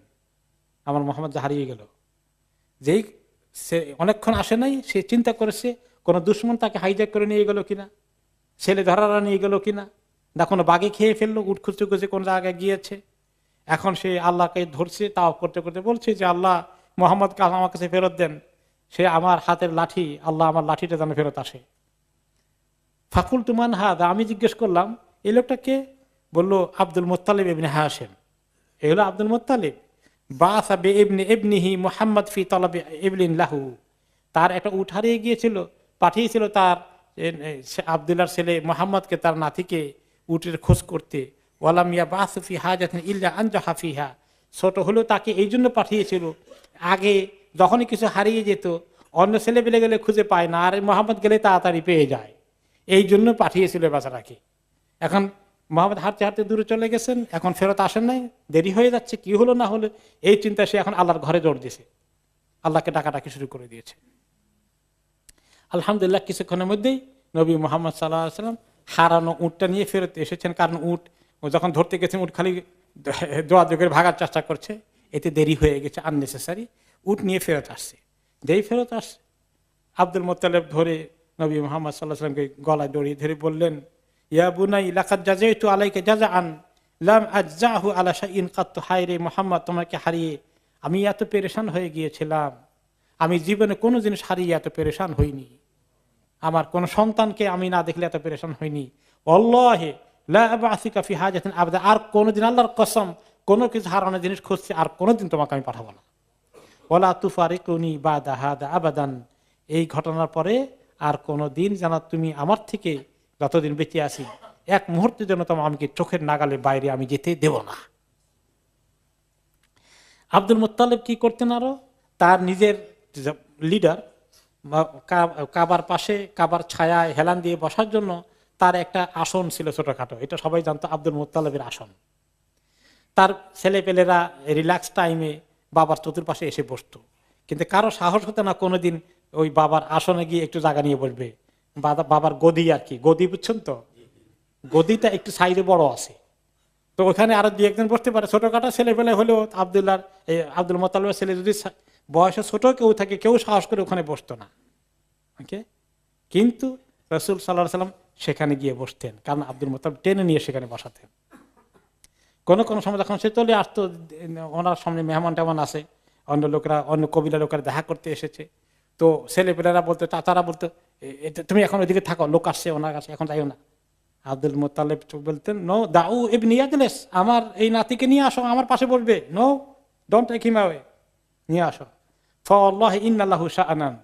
আমার মুহাম্মদ যে হারিয়ে গেল। যেই সে অনেকক্ষণ আসে নাই, সে চিন্তা করেছে কোনো দুশ্মন তাকে হাইজ্যাক করে নিয়ে গেল কিনা, ছেলে ধরারা নিয়ে গেল কিনা, না কোনো বাঘে খেয়ে ফেললো, উঠ খুঁজতে খুঁজে কোন জায়গায় গিয়েছে। এখন সে আল্লাহকে ধরছে, তাও করতে করতে বলছে যে আল্লাহ, মোহাম্মদকে আমার কাছে ফেরত দেন, সে আমার হাতের লাঠি, আল্লাহ আমার লাঠিটা যেন ফেরত আসে। ফাকুল তুমান হাদা, আমি জিজ্ঞেস করলাম এই লোকটাকে। বললো আব্দুল মুত্তালিব ইবনে হাশিম। এই হলো আব্দুল মুত্তালিব। বাসা বে ইবনে ইবনিহি মুহাম্মদ ফি তালাবি ইবলিন লাহু। তার একটা উট হারিয়ে গিয়েছিল, পাঠিয়েছিল তার আব্দুল্লাহর ছেলে মুহাম্মদকে, তার নাতিকে উটের খোঁজ করতে। ওয়ালাম ইয়াবাসু ফি হাজাতিন ইল্লা আনজাহা ফিহা। ছোট হলেও তাকে এই জন্য পাঠিয়েছিল, আগে যখনই কিছু হারিয়ে যেত অন্য ছেলে পেলে গেলে খুঁজে পায় না, আর মুহাম্মদ গেলে তাড়াতাড়ি পেয়ে যায়, এই জন্য পাঠিয়েছিল বাচ্চাটাকে। এখন মোহাম্মদ হাঁটতে হাঁটতে দূরে চলে গেছেন, এখন ফেরত আসেন নাই, দেরি হয়ে যাচ্ছে, কি হলো না হলো এই চিন্তা সে এখন আল্লাহর ঘরে জোর দিয়েছে, আল্লাহকে ডাকাডাকি শুরু করে দিয়েছে। আলহামদুলিল্লাহ কিছুক্ষণের মধ্যেই নবী মুহাম্মদ সাল্লাল্লাহু আলাইহি ওয়াসাল্লাম হারানো উটটা নিয়ে ফেরত এসেছেন। কারণ উট যখন ধরতে গেছেন, উট খালি দোয়া করে ভাগার চেষ্টা করছে, এতে দেরি হয়ে গেছে, আননেসেসারি। উট নিয়ে ফেরত আসছে। যেই ফেরত আসছে, আব্দুল মুত্তালিব ধরে নবী মুহাম্মদ সাল্লাল্লাহু আলাইহি ওয়াসাল্লামকে গলায় দড়িয়ে ধরে বললেন, ইয়া বুনাই লাকাদ জাযাইতু আলাইকা জাযাআন লাম আজজাহু আলা শাইইন কাত। হায় রে মুহাম্মদ, তোমাকে হারিয়ে আমি এত পেরেশান হয়ে গিয়েছিলাম, আমি জীবনে কোনো জিনিস হারিয়ে এত পেরেশান হইনি, আমার কোন সন্তানকে আমি না দেখলে এত পেরেশান হইনি। আল্লাহি লা আবআসুকা ফি হাজাতিন আবাদা। আর কোনদিন, আল্লাহর কসম, কোনো কিছু হারানো জিনিস খুঁজছে আর কোনোদিন তোমাকে আমি পাঠাবো না। ওয়ালা তুফারিকুনি বাদা হাদা আবাদান। এই ঘটনার পরে আর কোনোদিন যেন তুমি আমার থেকে, যতদিন বেঁচে আছি, এক মুহূর্তের জন্য তোমার আমাকে চোখের নাগালের বাইরে আমি যেতে দেব না। আব্দুল মুত্তালিব কি করতেন আরো, তার নিজের লিডার কাবার পাশে, কাবার ছায়ায় হেলান দিয়ে বসার জন্য তার একটা আসন ছিল ছোটখাটো, এটা সবাই জানতো আব্দুল মুত্তালিবের আসন। তার ছেলেপেলেরা রিল্যাক্স টাইমে বাবার চতুর্পাশে এসে বসতো, কিন্তু কারো সাহস হতো না কোনোদিন ওই বাবার আসনে গিয়ে একটু জায়গা নিয়ে বসবে। বাবার গদি আর কি, গদি বুঝছেন তো, গদিটা একটু সাইজে বড় আছে, তো ওখানে আরো দুই একজন বসতে পারে। ছোটখাটো ছেলেপেলে হলেও আব্দুল মুত্তালিবের ছেলে যদি বয়সে ছোট কেউ থাকে, কেউ সাহস করে ওখানে বসতো না। ওকে, কিন্তু রাসূল সাল্লাল্লাহু আলাইহি ওয়াসাল্লাম সেখানে গিয়ে বসতেন, কারণ আব্দুল মুত্তালিব টেনে নিয়ে সেখানে বসাতেন। কোনো কোনো সময় যখন সে চলে আসতো, ওনার সামনে মেহমান টেহমান আছে, অন্য লোকরা, অন্য কবিলা লোকেরা দেখা করতে এসেছে, তো ছেলেপেলেরা বলতো, চাচারা বলতো, তুমি এখন ওইদিকে থাকো, লোক আসছে ওনার কাছে, এখন যাইও না। আব্দুল মুত্তালিব বলতেন, নো দাউ ইবনি ইয়াজলিস, আমার এই নাতিকে নিয়ে আসো, আমার পাশে বসবে, no don't take him away, নিয়ে আসো। ফাওয়াল্লাহি ইন্নাল্লাহু শাআনান,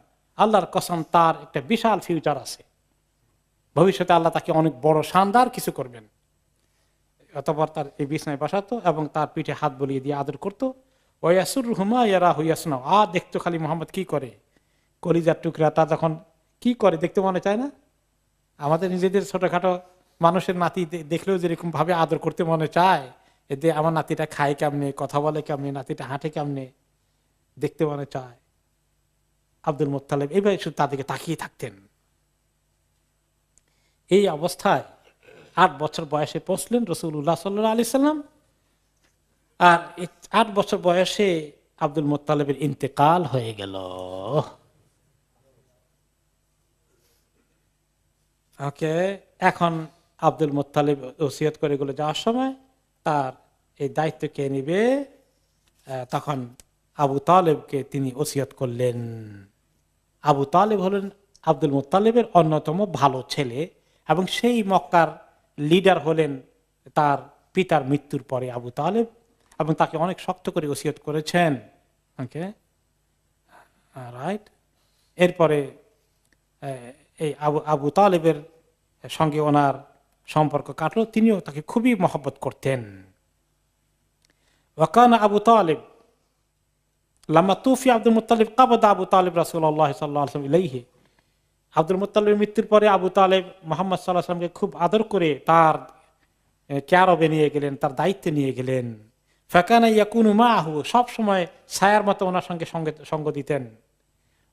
আল্লাহর কসম তার একটা বিশাল ফিউচার আছে, ভবিষ্যতে আল্লাহ তাকে অনেক বড় শানদার কিছু করবেন। অতঃপর তার এই বিছানায় বসাতো এবং তার পিঠে হাত বলিয়ে দিয়ে আদর করতো। ওয়াসুরহুমা ইয়ারাহু ইয়াসনা, দেখতো খালি মোহাম্মদ কি করে, কলিজার টুকরাটা যখন কি করে দেখতে মনে চায় না? আমাদের নিজেদের ছোটখাটো মানুষের নাতি দেখলেও যেরকম ভাবে আদর করতে মনে চায়, এতে আমার নাতিটা খায় কেমনে, কথা বলে কেমনে, নাতিটা হাঁটে কেমনে, দেখতে মনে চায়। আব্দুল মুত্তালিব এইভাবে শুধু তাদেরকে তাকিয়ে থাকতেন। এই অবস্থায় 8 বছর বয়সে পৌঁছলেন রাসূলুল্লাহ সাল্লাল্লাহু আলাইহি সাল্লাম। আর 8 বছর বয়সে আব্দুল মুত্তালিবের ইন্তেকাল হয়ে গেল। ওকে, এখন আব্দুল মুত্তালিব ওসিয়ত করে গেলে যাওয়ার সময় তার এই দায়িত্ব কে নিবে, তখন আবু তালেবকে তিনি ওসিয়ত করলেন। আবু তালেব হলেন আব্দুল মুত্তালিবের অন্যতম ভালো ছেলে, এবং সেই মক্কার লিডার হলেন তার পিতার মৃত্যুর পরে আবু তালেব, এবং তাকে অনেক শক্ত করে ওসিয়ত করেছেন। ওকে, রাইট। এরপরে এই আবু তালেবের সঙ্গে ওনার সম্পর্ক কাটলো, তিনিও তাকে খুবই মহব্বত করতেন। ওয়াকানা আবু তালেব লাম্মা তুফি আব্দুল মুত্তালিব কাবাদা আবু তালেব রাসূলুল্লাহ সাল্লাল্লাহু আলাইহি ওয়াসাল্লাম ইলাইহি। আব্দুল মুত্তালিবের মৃত্যুর পরে আবু তালেব মুহাম্মদ সাল্লাল্লাহু আলাইহি ওয়াসাল্লামকে খুব আদর করে তার কেয়ারবে নিয়ে গেলেন, তার দায়িত্বে নিয়ে গেলেন। ফাকানা ইয়াকুনু মাআহু, সব সময় ছায়ার মতো ওনার সঙ্গে সঙ্গ দিতেন।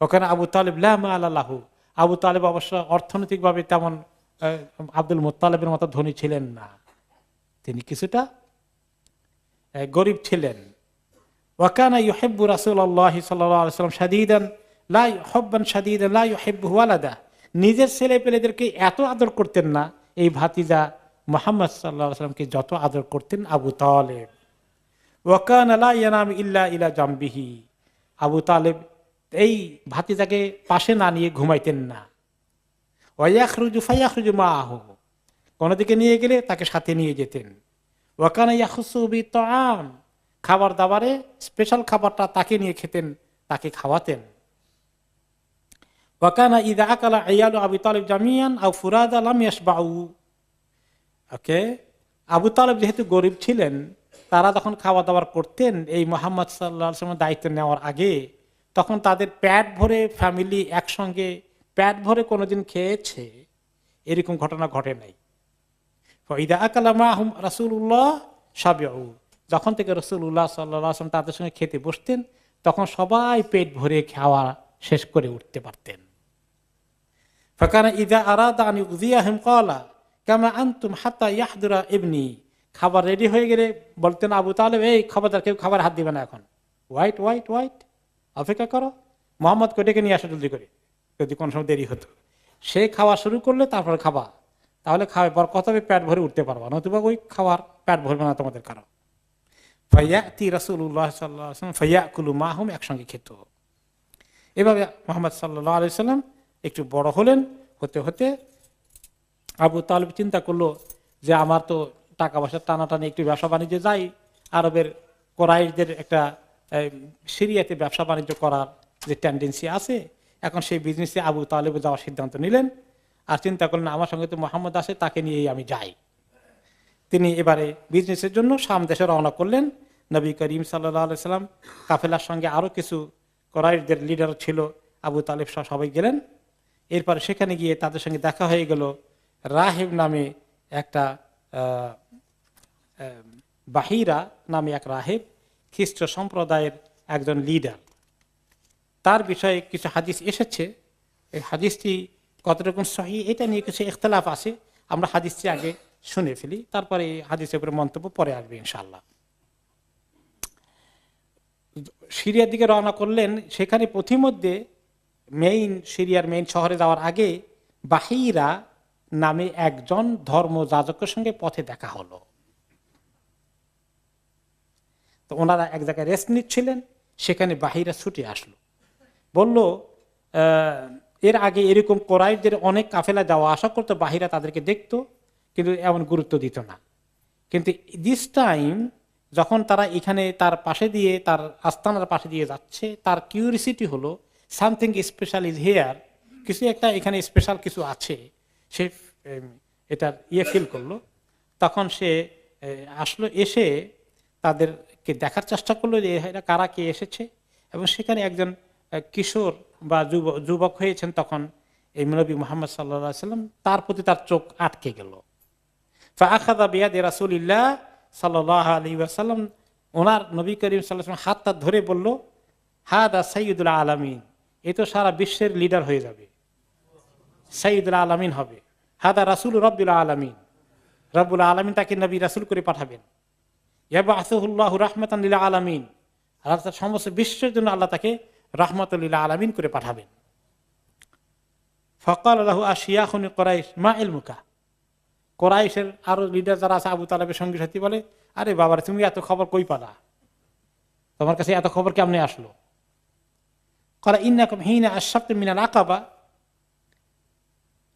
ওখানে আবু তালেব লা মাআলা লাহু, আবু তালেব অবশ্য অর্থনৈতিকভাবে তেমন আব্দুল মুত্তালিবের মতো ধনী ছিলেন না, তিনি কিছুটা গরিব ছিলেন। ওয়াকানা ইউহিব্বু রাসূলুল্লাহ সাল্লাল্লাহু আলাইহি ওয়াসাল্লাম শাদীদান লা হুব্বান শাদীদান লা ইউহিব্বু ওয়ালাদা, নিজের ছেলেপেলেদেরকে এত আদর করতেন না এই ভাতিজা মুহাম্মদ সাল্লাল্লাহু আলাইহি ওয়াসাল্লামকে যত আদর করতেন আবু তালেব। ওয়াকানা লা ইয়ানামু ইল্লা ইলা জামবিহি, আবু তালেব এই ভাতিজাকে পাশে না নিয়ে ঘুমাইতেন না। ওয়ায়াখরুজু ফায়াখরুজু মাআহু, কোন দিকে নিয়ে গেলে তাকে সাথে নিয়ে যেতেন। ওয়াকানা ইয়াখুসু বিত্তাআম, খাবার দাবারে স্পেশাল খাবারটা তাকে নিয়ে খেতেন, তাকে খাওয়াতেন। ওয়াকানা ইযা আকালা আইয়ালু আবু তালিব জামিয়ান আও ফুরাদা লাম ইয়াশবাউ। ওকে, আবু তালেব যেহেতু গরিব ছিলেন, তারা যখন খাওয়া দাওয়ার করতেন এই মুহাম্মদ সাল্লাল্লাহু আলাইহি ওয়াসাল্লামের দায়িত্ব নেওয়ার আগে, তখন তাদের পেট ভরে ফ্যামিলি একসঙ্গে পেট ভরে কোনোদিন খেয়েছে এরকম ঘটনা ঘটে নাই। ইযা আকালা মাহুম রাসূলুল্লাহ শাবিউ, যখন থেকে রাসূলুল্লাহ সাল্লাল্লাহু আলাইহি ওয়াসাল্লাম তাদের সঙ্গে খেতে বসতেন, তখন সবাই পেট ভরে খাওয়া শেষ করে উঠতে পারতেন। ফাকানা ইযা আরাদা আন ইউযিয়াহুম ক্বালা কামা আনতুম হাত্তা ইয়াহদুরা ইবনি, খাবার রেডি হয়ে গেলে বলতেন আবু তালেব, এই খবরদার কেউ খাবার হাত দিবে না, এখন ওয়াইট ওয়াইট ওয়াইট, অপেক্ষা করো, মোহাম্মদকে ডেকে নিয়ে আসো জলদি করে, যদি কোনো সময় দেরি হতো। সে খাওয়া শুরু করলে তারপর খাবা, তাহলে খাওয়ার পর কত পেট ভরে উঠতে পারবা, নতুবা ওই খাওয়ার পেট ভরবে না তোমাদের কারো। ফায়াতি রাসূলুল্লাহ সাল্লাল্লাহু আলাইহি ওয়াসাল্লাম ফায়াকুলু মাহুম, একসঙ্গে খেত। এভাবে মুহাম্মদ সাল্লাল্লাহু আলাইহি ওয়াসাল্লাম একটু বড় হলেন। হতে হতে আবু তালেব চিন্তা করলো যে আমার তো টাকা পয়সা টানাটানি একটু ব্যবসা বাণিজ্যে যাই, আরবের কোরাইশদের একটা সিরিয়াতে ব্যবসা বাণিজ্য করার যে টেন্ডেন্সি আছে, এখন সেই বিজনেসে আবু তালেব যাওয়ার সিদ্ধান্ত নিলেন। আর চিন্তা করলেন আমার সঙ্গে তো মোহাম্মদ আছে, তাকে নিয়েই আমি যাই। তিনি এবারে বিজনেসের জন্য শাম দেশে রওনা করলেন। নবী করিম সাল্লাল্লাহু আলাইহি সাল্লাম কাফেলার সঙ্গে আরো কিছু কোরাইশদের লিডার ছিল, আবু তালেব সবাই গেলেন। এরপরে সেখানে গিয়ে তাদের সঙ্গে দেখা হয়ে গেল রাহেব নামে একটা বাহিরা নামে এক রাহেব, খ্রিস্ট সম্প্রদায়ের একজন লিডার। তার বিষয়ে কিছু হাদিস এসেছে। এই হাদিসটি কতটুকু সহিহ এটা নিয়ে কিছু ইখতিলাফ আছে। আমরা হাদিসটি আগে শুনে ফেলি, তারপরে এই হাদিসের উপরে মন্তব্য পরে আসবে ইনশাআল্লাহ। সিরিয়ার দিকে রওনা করলেন। সেখানে পথিমধ্যে সিরিয়ার মেইন শহরে যাওয়ার আগে বাহিরা নামে একজন ধর্মযাজকের সঙ্গে পথে দেখা হলো। তো ওনারা এক জায়গায় রেস্ট নিচ্ছিলেন, সেখানে বাহিরা ছুটে আসলো, বলল এর আগে এরকম কোরাইশদের অনেক কাফেলা যাওয়া আসা করতো, বাহিরা তাদেরকে দেখতো কিন্তু এমন গুরুত্ব দিত না। কিন্তু দিস টাইম যখন তারা এখানে তার পাশে দিয়ে, তার আস্তানার পাশে দিয়ে যাচ্ছে, তার কিউরিসিটি হলো সামথিং স্পেশাল ইজ হেয়ার, কিছু একটা এখানে স্পেশাল কিছু আছে, সে এটার ফিল করলো। তখন সে আসলো, এসে তাদেরকে দেখার চেষ্টা করলো যে এরা কারা, কে এসেছে। এবং সেখানে একজন কিশোর বা যুবক হয়েছেন তখন এই নবী মুহাম্মদ সাল্লাল্লাহু আলাইহি ওয়াসাল্লাম, তার প্রতি তার চোখ আটকে গেল। ফাআখাযা বিয়াদি রাসূলিল্লাহ সাল্লাল্লাহু আলাইহি ওয়াসাল্লাম, ওনার নবী করিম সাল্লাল্লাহু আলাইহি ওয়াসাল্লাম হাতটা ধরে বলল, হাদা সাইয়্যিদুল আলামিন, এ তো সারা বিশ্বের লিডার হয়ে যাবে, সাইয়্যিদুল আলামিন হবে। হাদা রাসূল রাব্বুল আলামিন, রব্বুল আলামিন তাকে নবী রাসূল করে পাঠাবেন। ইয়াবআসুহুল্লাহু রাহমাতান লিল আলামিন, আর সমস্ত বিশ্বের জন্য আল্লাহ তাকে রাহমাতুল লিল আলামিন করে পাঠাবেন। ফাকাল লাহু আশিয়াখুন কুরাইশ মা ইলমুকা, কুরাইশের আরো লিডার যারা আছে, আবু তালেবের সঙ্গী সাথী বলে, আরে বাবার তুমি এত খবর কই পালা, তোমার কাছে এত খবর কেমনে আসলো? ক্বালা ইন্নাকুম হিনা আশরাফতুম মিনাল আকাবা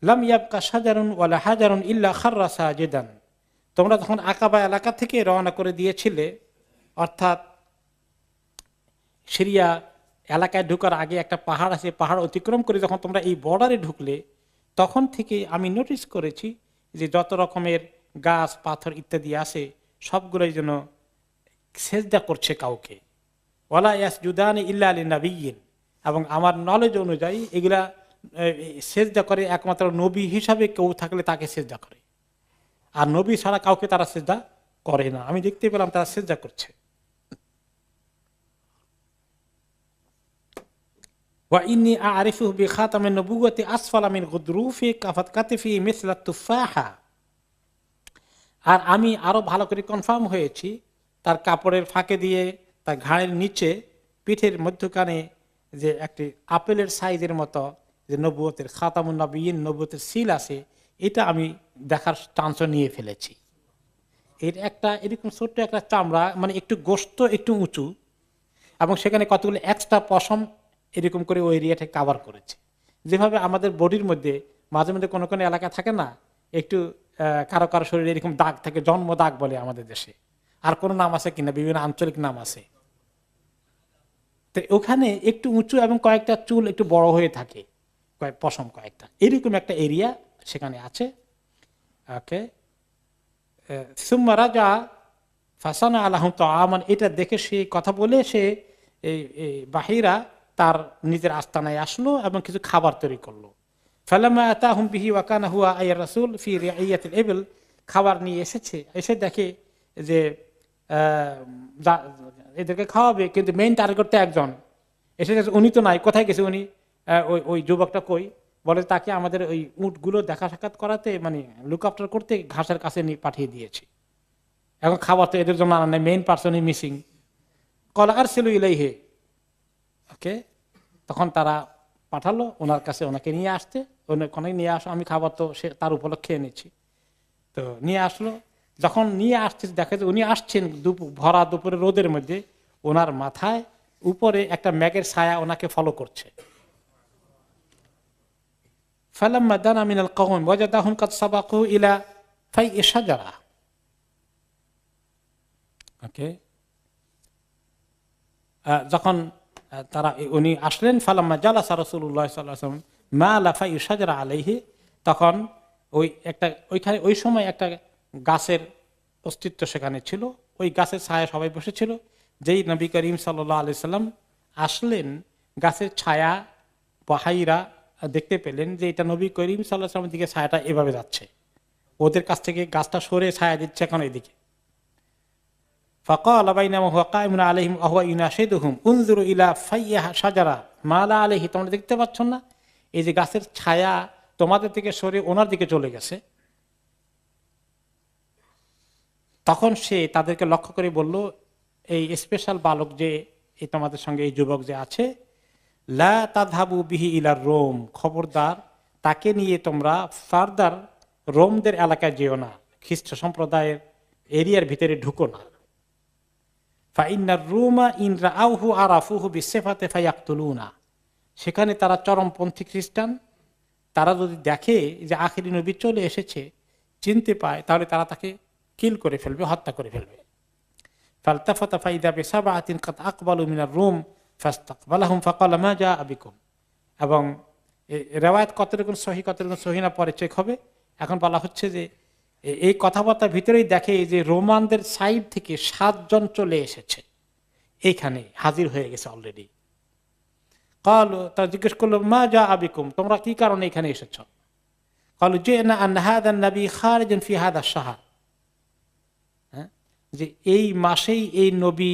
লাম ইয়াবকা শাজারুন ওয়ালা হাজারুন ইল্লা খাররা সাজিদান, তোমরা যখন আকাবা এলাকা থেকে রওনা করে দিয়েছিলে, অর্থাৎ সিরিয়া এলাকায় ঢোকার আগে একটা পাহাড় আছে, পাহাড় অতিক্রম করে যখন তোমরা এই বর্ডারে ঢুকলে, তখন থেকে আমি নোটিস করেছি যে যত রকমের গাছ পাথর ইত্যাদি আছে সবগুলোই যেন সেজদা করছে কাউকে। ওয়ালা ইয়াসজুদানি ইল্লা লিনাবিয়্যিন, এবং আমার নলেজ অনুযায়ী এগুলা সেজদা করে একমাত্র নবী হিসাবে কেউ থাকলে তাকে সেজদা করে, আর নবী ছাড়া কাউকে তারা সেজদা করে না। আমি দেখতে পেলাম তারা সেজদা করছে। ওয়া ইন্নী আ'রিফুহু বিখাতামিন নবুওয়াতি আসফালা মিন গুদরুফি কাফাত কাতিফি মিসলা তুফাহা, আর আমি আরো ভালো করে কনফার্ম হয়েছি তার কাপড়ের ফাঁকে দিয়ে, তার ঘাড়ের নিচে, পিঠের মধ্যখানে যে একটি আপেলের সাইজের মতো যে নবুয়তের খাতামুন নবিয়্যিন, নবুয়তের সিল আছে, এটা আমি দেখার চান্সও নিয়ে ফেলেছি। এর একটা এরকম ছোট্ট একটা চামড়া, মানে একটু গোস্ত একটু উঁচু, এবং সেখানে কতগুলো এক্সট্রা পশম এরকম করে ওই এরিয়াটা কাভার করেছে। যেভাবে আমাদের বডির মধ্যে মাঝে মধ্যে কোনো কোনো এলাকা থাকে না, একটু কারো কারো শরীরে এরকম দাগ থাকে, জন্ম দাগ বলে আমাদের দেশে, আর কোনো নাম আছে কিনা, বিভিন্ন আঞ্চলিক নাম আছে। তো ওখানে একটু উঁচু এবং কয়েকটা চুল একটু বড় হয়ে থাকে, পশম কয়েকটা, এরকম একটা এরিয়া সেখানে আছে। ওকে, সুম্মা রাজা ফাসানা আলাহুম তাআমান, এটা দেখে সে কথা বলে সে বাহিরা তার নিজের আস্তানায় আসলো এবং কিছু খাবার তৈরি করলো। ফালাম্মা আতাহুম বিহি ওয়া কানা হুয়া আইয়া রাসূল ফি রিআইয়াতিল ইবল, খাবার নিয়ে এসেছে, এসে দেখে যে এদেরকে খাওয়াবে, কিন্তু মেইন টার্গেট তো একজন এসে গেছে, উনি তো নাই, কোথায় গেছে উনি? ওই যুবকটা কই? বলে তাকে আমাদের ওই উটগুলো দেখা সাক্ষাৎ করাতে, মানে লুক আফটার করতে ঘাসের কাছে নিয়ে পাঠিয়ে দিয়েছি, এখন খাবার তো এদের জন্য আনা নাই, মেইন পার্সনই মিসিং। ক্বালা আরসিলু ইলাইহি, ওকে, তখন তারা পাঠালো ওনার কাছে, ওনাকে নিয়ে আসতে, ওনাকে নিয়ে আসো, আমি খাবার তো সে তার উপলক্ষে এনেছি। তো নিয়ে আসলো, যখন নিয়ে আসছে দেখা যায় উনি আসছেন ভরা দুপুরে রোদের মধ্যে, ওনার মাথায় উপরে একটা মেঘের ছায়া ওনাকে ফলো করছে। ফালাম্মা দানা মিনাল কওম ওয়াজাদাহুম কাদ সাবাকু ইলা ফাইই শাজারা, ওকে, যখন তারা উনি আসলেন, ফালাম্মা জালাসা রাসূলুল্লাহ সাল্লাল্লাহু আলাইহি ওয়াসাল্লাম মা লা ফাইই শাজারা আলাইহি, তখন ওইখানে ওই সময় একটা গাছের অস্তিত্ব সেখানে ছিল, ওই গাছের ছায়া সবাই বসেছিল। যেই নবী করিম সাল্লাল্লাহু আলাইহি সাল্লাম আসলেন, গাছের ছায়া বাহিরা দেখতে পেলেন যে এটা নবী করিম সাল্লাল্লাহু আলাইহি সাল্লামের দিকে ছায়াটা এভাবে যাচ্ছে। ওদের কাছ থেকে গাছটা সরে ছায়া দিচ্ছে এখন এদিকে। ফাকাল বাইনামা হুয়া কায়িমুন আলাইহিম ওয়া হুয়া ইউনাশিদুহুম উনজুরু ইলা ফাইয়া শাজারা মা লা আলাইহি, তোমরা দেখতে পাচ্ছ না এই যে গাছের ছায়া তোমাদের থেকে সরে ওনার দিকে চলে গেছে। তখন সে তাদেরকে লক্ষ্য করে বলল, এই স্পেশাল বালক যে এই তোমাদের সঙ্গে এই যুবক যে আছে, লা তাযহাবু বিহি ইলার রোম, খবরদার তাকে নিয়ে তোমরা ফার্দার রোমদের এলাকায় যেও না, খ্রিস্ট সম্প্রদায়ের এরিয়ার ভিতরে ঢুকো না। ফাইন্নার রুমা ইন রাআউহু আরাফুহু বিসিফাতি ফায়াকতুলুনা, সেখানে তারা চরমপন্থী খ্রিস্টান, তারা যদি দেখে যে আখিরি নবী চলে এসেছে, চিনতে পায়, তাহলে তারা তাকে কিল করে ফেলবে, হত্যা করে ফেলবে। ফালতাফাতা ফাইদা বিসাবআতিন কাদ আকবালু মিনার রুম ফাস্তাকবালাহুম ফাকালা মা জাআ বিকুম। এবং রিওয়ায়াত কতটুকু সহিহ কতটুকু সহিহ না পরে চেক হবে। এখন বলা হচ্ছে যে এই কথাবার্তার ভিতরেই দেখে যে রোমানদের সাইড থেকে 7 জন চলে এসেছে, এইখানে হাজির হয়ে গেছে অলরেডি। ক্বালু, তারা জিজ্ঞেস করলো মা জাআ বিকুম, তোমরা কি কারণে এখানে এসেছো? ক্বালু জিনা আন হাযা নবী খারিজান ফি হাযা আশ-শাহর, যে এই মাসেই এই নবী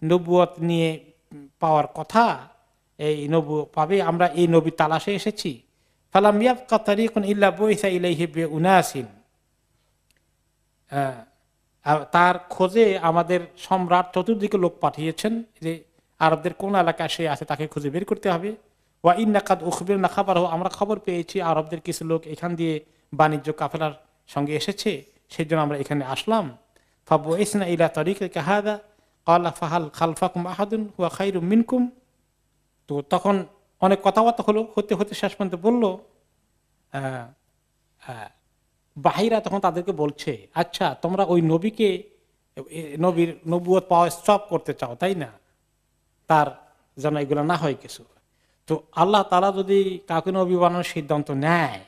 নবুয়ত নিয়ে পাওয়ার কথা, এই নবুয়ত পাবে, আমরা এই নবী তালাশে এসেছি। ফালাম ইয়াবকা তারিকুন ইল্লা বুইসা ইলাইহি বিউনাসিন, তার খোঁজে আমাদের সম্রাট চতুর্দিকে লোক পাঠিয়েছেন যে আরবদের কোন এলাকায় সে আছে তাকে খুঁজে বের করতে হবে। ওয়া ইন্না কাদ উখবিরনা খাবারহু, আমরা খবর পেয়েছি আরবদের কিছু লোক এখান দিয়ে বাণিজ্য কাফেলার সঙ্গে এসেছে, সেই জন্য আমরা এখানে আসলাম। ফাবুইসনা ইলা তারিকিকা হাযা ক্বালা ফাহাল খালফাকুম আহাদুন হুয়া খায়রুম মিনকুম। তো তখন অনেক কথাবার্তা হলো, হতে হতে শেষ পর্যন্ত বলল, বাহিরা তখন তাদেরকে বলছে, আচ্ছা তোমরা ওই নবীকে, নবীর নবুয়ত পাওয়া স্টপ করতে চাও তাই না, তার যেন এগুলো না হয় কিছু। তো আল্লাহ তাআলা যদি কাউকে নবী বানানোর সিদ্ধান্ত নেয়,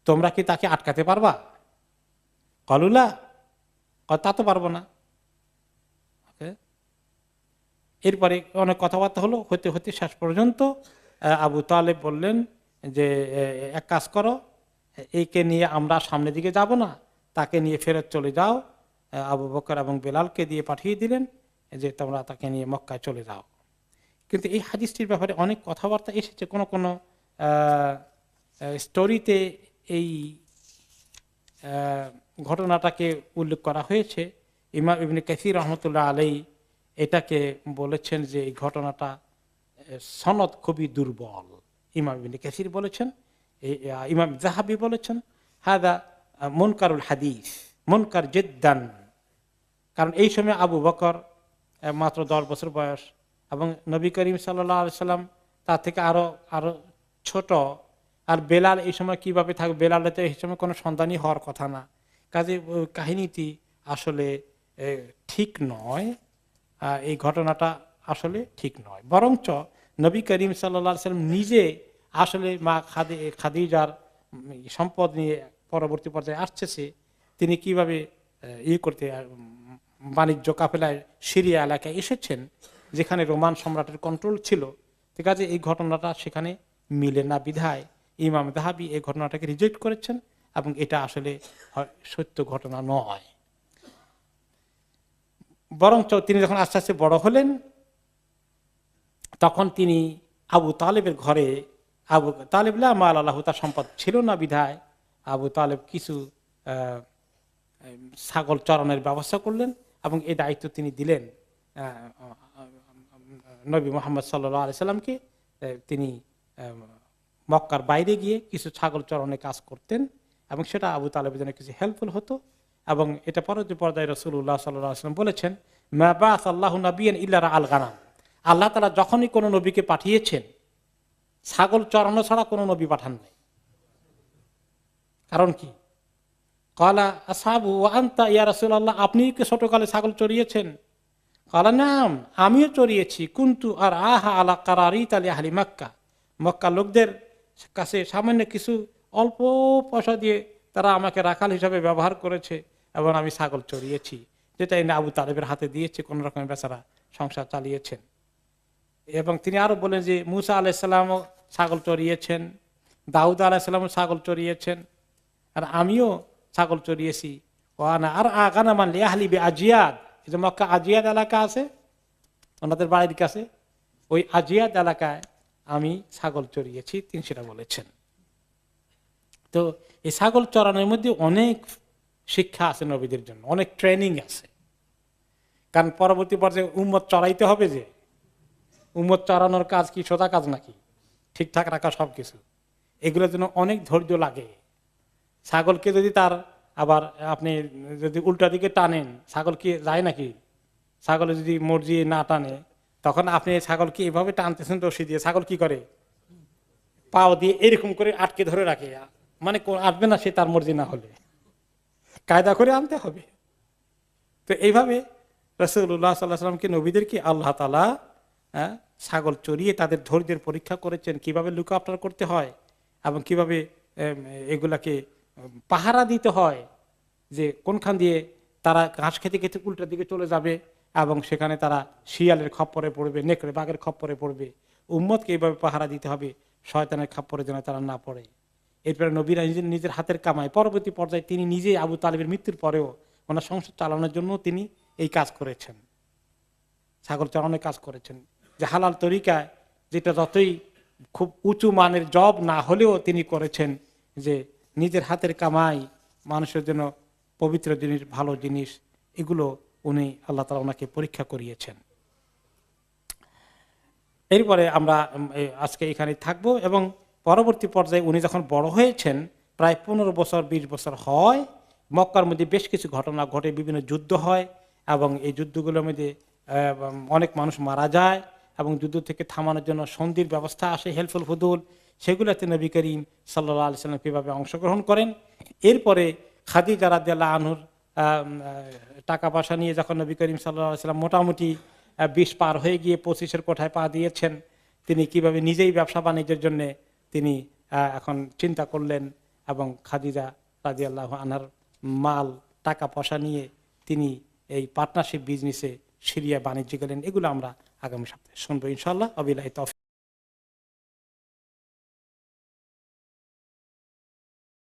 তোমরা কি তাকে আটকাতে পারবা? কলুলা, তা তো পারবো না। এরপরে অনেক কথাবার্তা হলো, হতে হতে শেষ পর্যন্ত আবু তালেব বললেন যে এক কাজ করো, একে নিয়ে আমরা সামনের দিকে যাব না, তাকে নিয়ে ফেরত চলে যাও। আবু বকর এবং বেলালকে দিয়ে পাঠিয়ে দিলেন যে তোমরা তাকে নিয়ে মক্কায় চলে যাও। কিন্তু এই হাদিসটির ব্যাপারে অনেক কথাবার্তা এসেছে, কোন কোন স্টোরিতে এই ঘটনাটাকে উল্লেখ করা হয়েছে। ইমাম ইবনে কাসির রহমতুল্লাহ আলাইহি এটাকে বলেছেন যে এই ঘটনাটা সনদ খুবই দুর্বল। ইমাম ইবনে কাসির বলেছেন, ইমাম যাহাবি বলেছেন হাদা মুনকারুল হাদিস, মুনকার জিদ্দান। কারণ এই সময় আবু বকর মাত্র 10 বছর বয়স এবং নবী করিম সাল্লাল্লাহু আলাইহি সাল্লাম তার থেকে আরো ছোট। আর বেলাল এই সময় কিভাবে থাকবে? বেলালের তো এই সময় কোনো সন্তানই হওয়ার কথা না। কাজে কাহিনীটি আসলে ঠিক নয়, এই ঘটনাটা আসলে ঠিক নয়। বরঞ্চ নবী করিম সাল্লাল্লাহু আলাইহি সাল্লাম নিজে আসলে মা খাদিজার সম্পদ নিয়ে পরবর্তী পর্যায়ে আসছে, তিনি কিভাবে করতে বাণিজ্য কাফেলায় সিরিয়া এলাকায় এসেছেন যেখানে রোমান সম্রাটের কন্ট্রোল ছিল। ঠিক আছে, এই ঘটনাটা সেখানে মিলে না বিধায় ইমাম যাহাবি এই ঘটনাটাকে রিজেক্ট করেছেন এবং এটা আসলে সত্য ঘটনা নয়। বরঞ্চ তিনি যখন আস্তে আস্তে বড় হলেন তখন তিনি আবু তালেবের ঘরে, আবু তালেব লা মাল আল্লাহু, তার সম্পদ ছিল না বিধায় আবু তালেব কিছু ছাগল চরানোর ব্যবস্থা করলেন এবং এই দায়িত্ব তিনি দিলেন নবী মুহাম্মদ সাল্লাল্লাহু আলাইহি সাল্লামকে। তিনি মক্কার বাইরে গিয়ে কিছু ছাগল চরানোর কাজ করতেন এবং সেটা আবু তালেবের জন্য কিছু হেল্পফুল হতো। এবং এটা পরবর্তী পর্যায়ে রাসূলুল্লাহ সাল্লাল্লাহু আলাইহি ওয়াসাল্লাম বলেছেন, মা বাআসাল্লাহু নাবিয়ান ইল্লা রাআল গানাম, আল্লাহ তাআলা যখনই কোনো নবীকে পাঠিয়েছেন ছাগল চরানো ছাড়া কোনো নবী পাঠান নাই। কারণ কি? ক্বালা আসহাবু ওয়া আনতা ইয়া রাসূলুল্লাহ, আপনি কি ছোটকালে ছাগল চড়িয়েছেন? ক্বালা নাম, আমিও চড়িয়েছি। কুনতু আর আহা আলা কারারিত আলি আহলি মক্কা, মক্কা লোকদের কাছে সামান্য কিছু অল্প পয়সা দিয়ে তারা আমাকে রাখাল হিসাবে ব্যবহার করেছে এবং আমি ছাগল চড়িয়েছি, যেটা এনে আবু তালেবের হাতে দিয়েছে, কোন রকমের বেচারা সংসার চালিয়েছেন। এবং তিনি আরো বলেন যে মুসা আলাইহিস সালামও ছাগল চড়িয়েছেন, দাউদ আলাইহিস সালামও ছাগল চড়িয়েছেন, আর আমিও ছাগল চড়িয়েছি। ওয়ানা আর আগানা মানলি আহলি বে আজিয়াদ, এই যে মক্কা আজিয়াদ এলাকা আছে ওনাদের বাড়ির কাছে, ওই আজিয়াদ এলাকায় আমি ছাগল চড়িয়েছি, তিনি সেটা বলেছেন। তো এই ছাগল চড়ানোর মধ্যে অনেক শিক্ষা আছে নবীদের জন্য, অনেক ট্রেনিং আছে। কারণ পরবর্তী পর্যায়ে উম্মত চড়াইতে হবে, যে উম্মত চড়ানোর কাজ কি সোজা কাজ নাকি? ঠিকঠাক রাখা সবকিছু, এগুলোর জন্য অনেক ধৈর্য লাগে। ছাগলকে যদি তার আবার আপনি যদি উল্টা দিকে টানেন, ছাগল কি যায় নাকি? ছাগলে যদি মর্জি না টানে, তখন আপনি ছাগলকে এভাবে টানতেছেন রশি দিয়ে, ছাগল কি করে? পাও দিয়ে এরকম করে আটকে ধরে রাখে, মানে আসবে না সে তার মর্জি না হলে, কায়দা করে আনতে হবে। তো এইভাবে রাসূলুল্লাহ সাল্লাল্লাহু আলাইহি ওয়াসাল্লামকে, নবীদেরকে আল্লাহ তাআলা ছাগল চড়িয়ে তাদের ধৈর্যের পরীক্ষা করেছেন, কিভাবে লুক আফটার করতে হয় এবং কিভাবে এগুলাকে পাহারা দিতে হয়, যে কোনখান দিয়ে তারা ঘাস খেতে খেতে উল্টা দিকে চলে যাবে এবং সেখানে তারা শিয়ালের খপ্পরে পড়বে, নেকড়ে বাঘের খপ্পরে পড়বে। উম্মতকে এইভাবে পাহারা দিতে হবে, শয়তানের খপ্পরে যেন তারা না পড়ে। এরপরে নবীরা নিজের হাতের কামায়, পরবর্তী পর্যায়ে তিনি নিজে আবু তালিবের মৃত্যুর পরেও ওনার সংসার চালানোর জন্য তিনি এই কাজ করেছেন, ছাগল চড়ানোর কাজ করেছেন, যে হালাল তরিকায়, যেটা যতই খুব উঁচু মানের জব না হলেও তিনি করেছেন, যে নিজের হাতের কামাই, মানুষের জন্য পবিত্র জিনিস, ভালো জিনিস, এগুলো উনি আল্লাহ তাআলা ওনাকে পরীক্ষা করিয়েছেন। এরপরে আমরা আজকে এখানে থাকবো, এবং পরবর্তী পর্যায়ে উনি যখন বড় হয়েছেন, প্রায় 15 বছর 20 বছর হয়, মক্কার মধ্যে বেশ কিছু ঘটনা ঘটে, বিভিন্ন যুদ্ধ হয়, এবং এই যুদ্ধগুলোর মধ্যে অনেক মানুষ মারা যায়, এবং যুদ্ধ থেকে থামানোর জন্য সন্ধির ব্যবস্থা আসে, হেলফুল ফুদুল, সেগুলোতে নবী করিম সাল্লাল্লাহু আলাইহি ওয়াসাল্লাম কিভাবে অংশগ্রহণ করেন। এরপরে খাদিজা রাদিয়াল্লাহু আনহুর টাকা পয়সা নিয়ে যখন নবী করিম সাল্লাল্লাহু আলাইহি ওয়াসাল্লাম মোটামুটি 20 পার হয়ে গিয়ে 25-এর কোঠায় পা দিয়েছেন, তিনি কিভাবে নিজেই ব্যবসা বাণিজ্যের জন্য তিনি এখন চিন্তা করলেন, এবং খাদিজা রাদিয়াল্লাহু আনহার মাল টাকা পয়সা নিয়ে তিনি এই পার্টনারশিপ বিজনেসে সিরিয়া বাণিজ্য গেলেন। এগুলো আমরা আগামী সপ্তাহে শুনবো ইনশাআল্লাহ। ওয়াবিল্লাহি তাওফীক।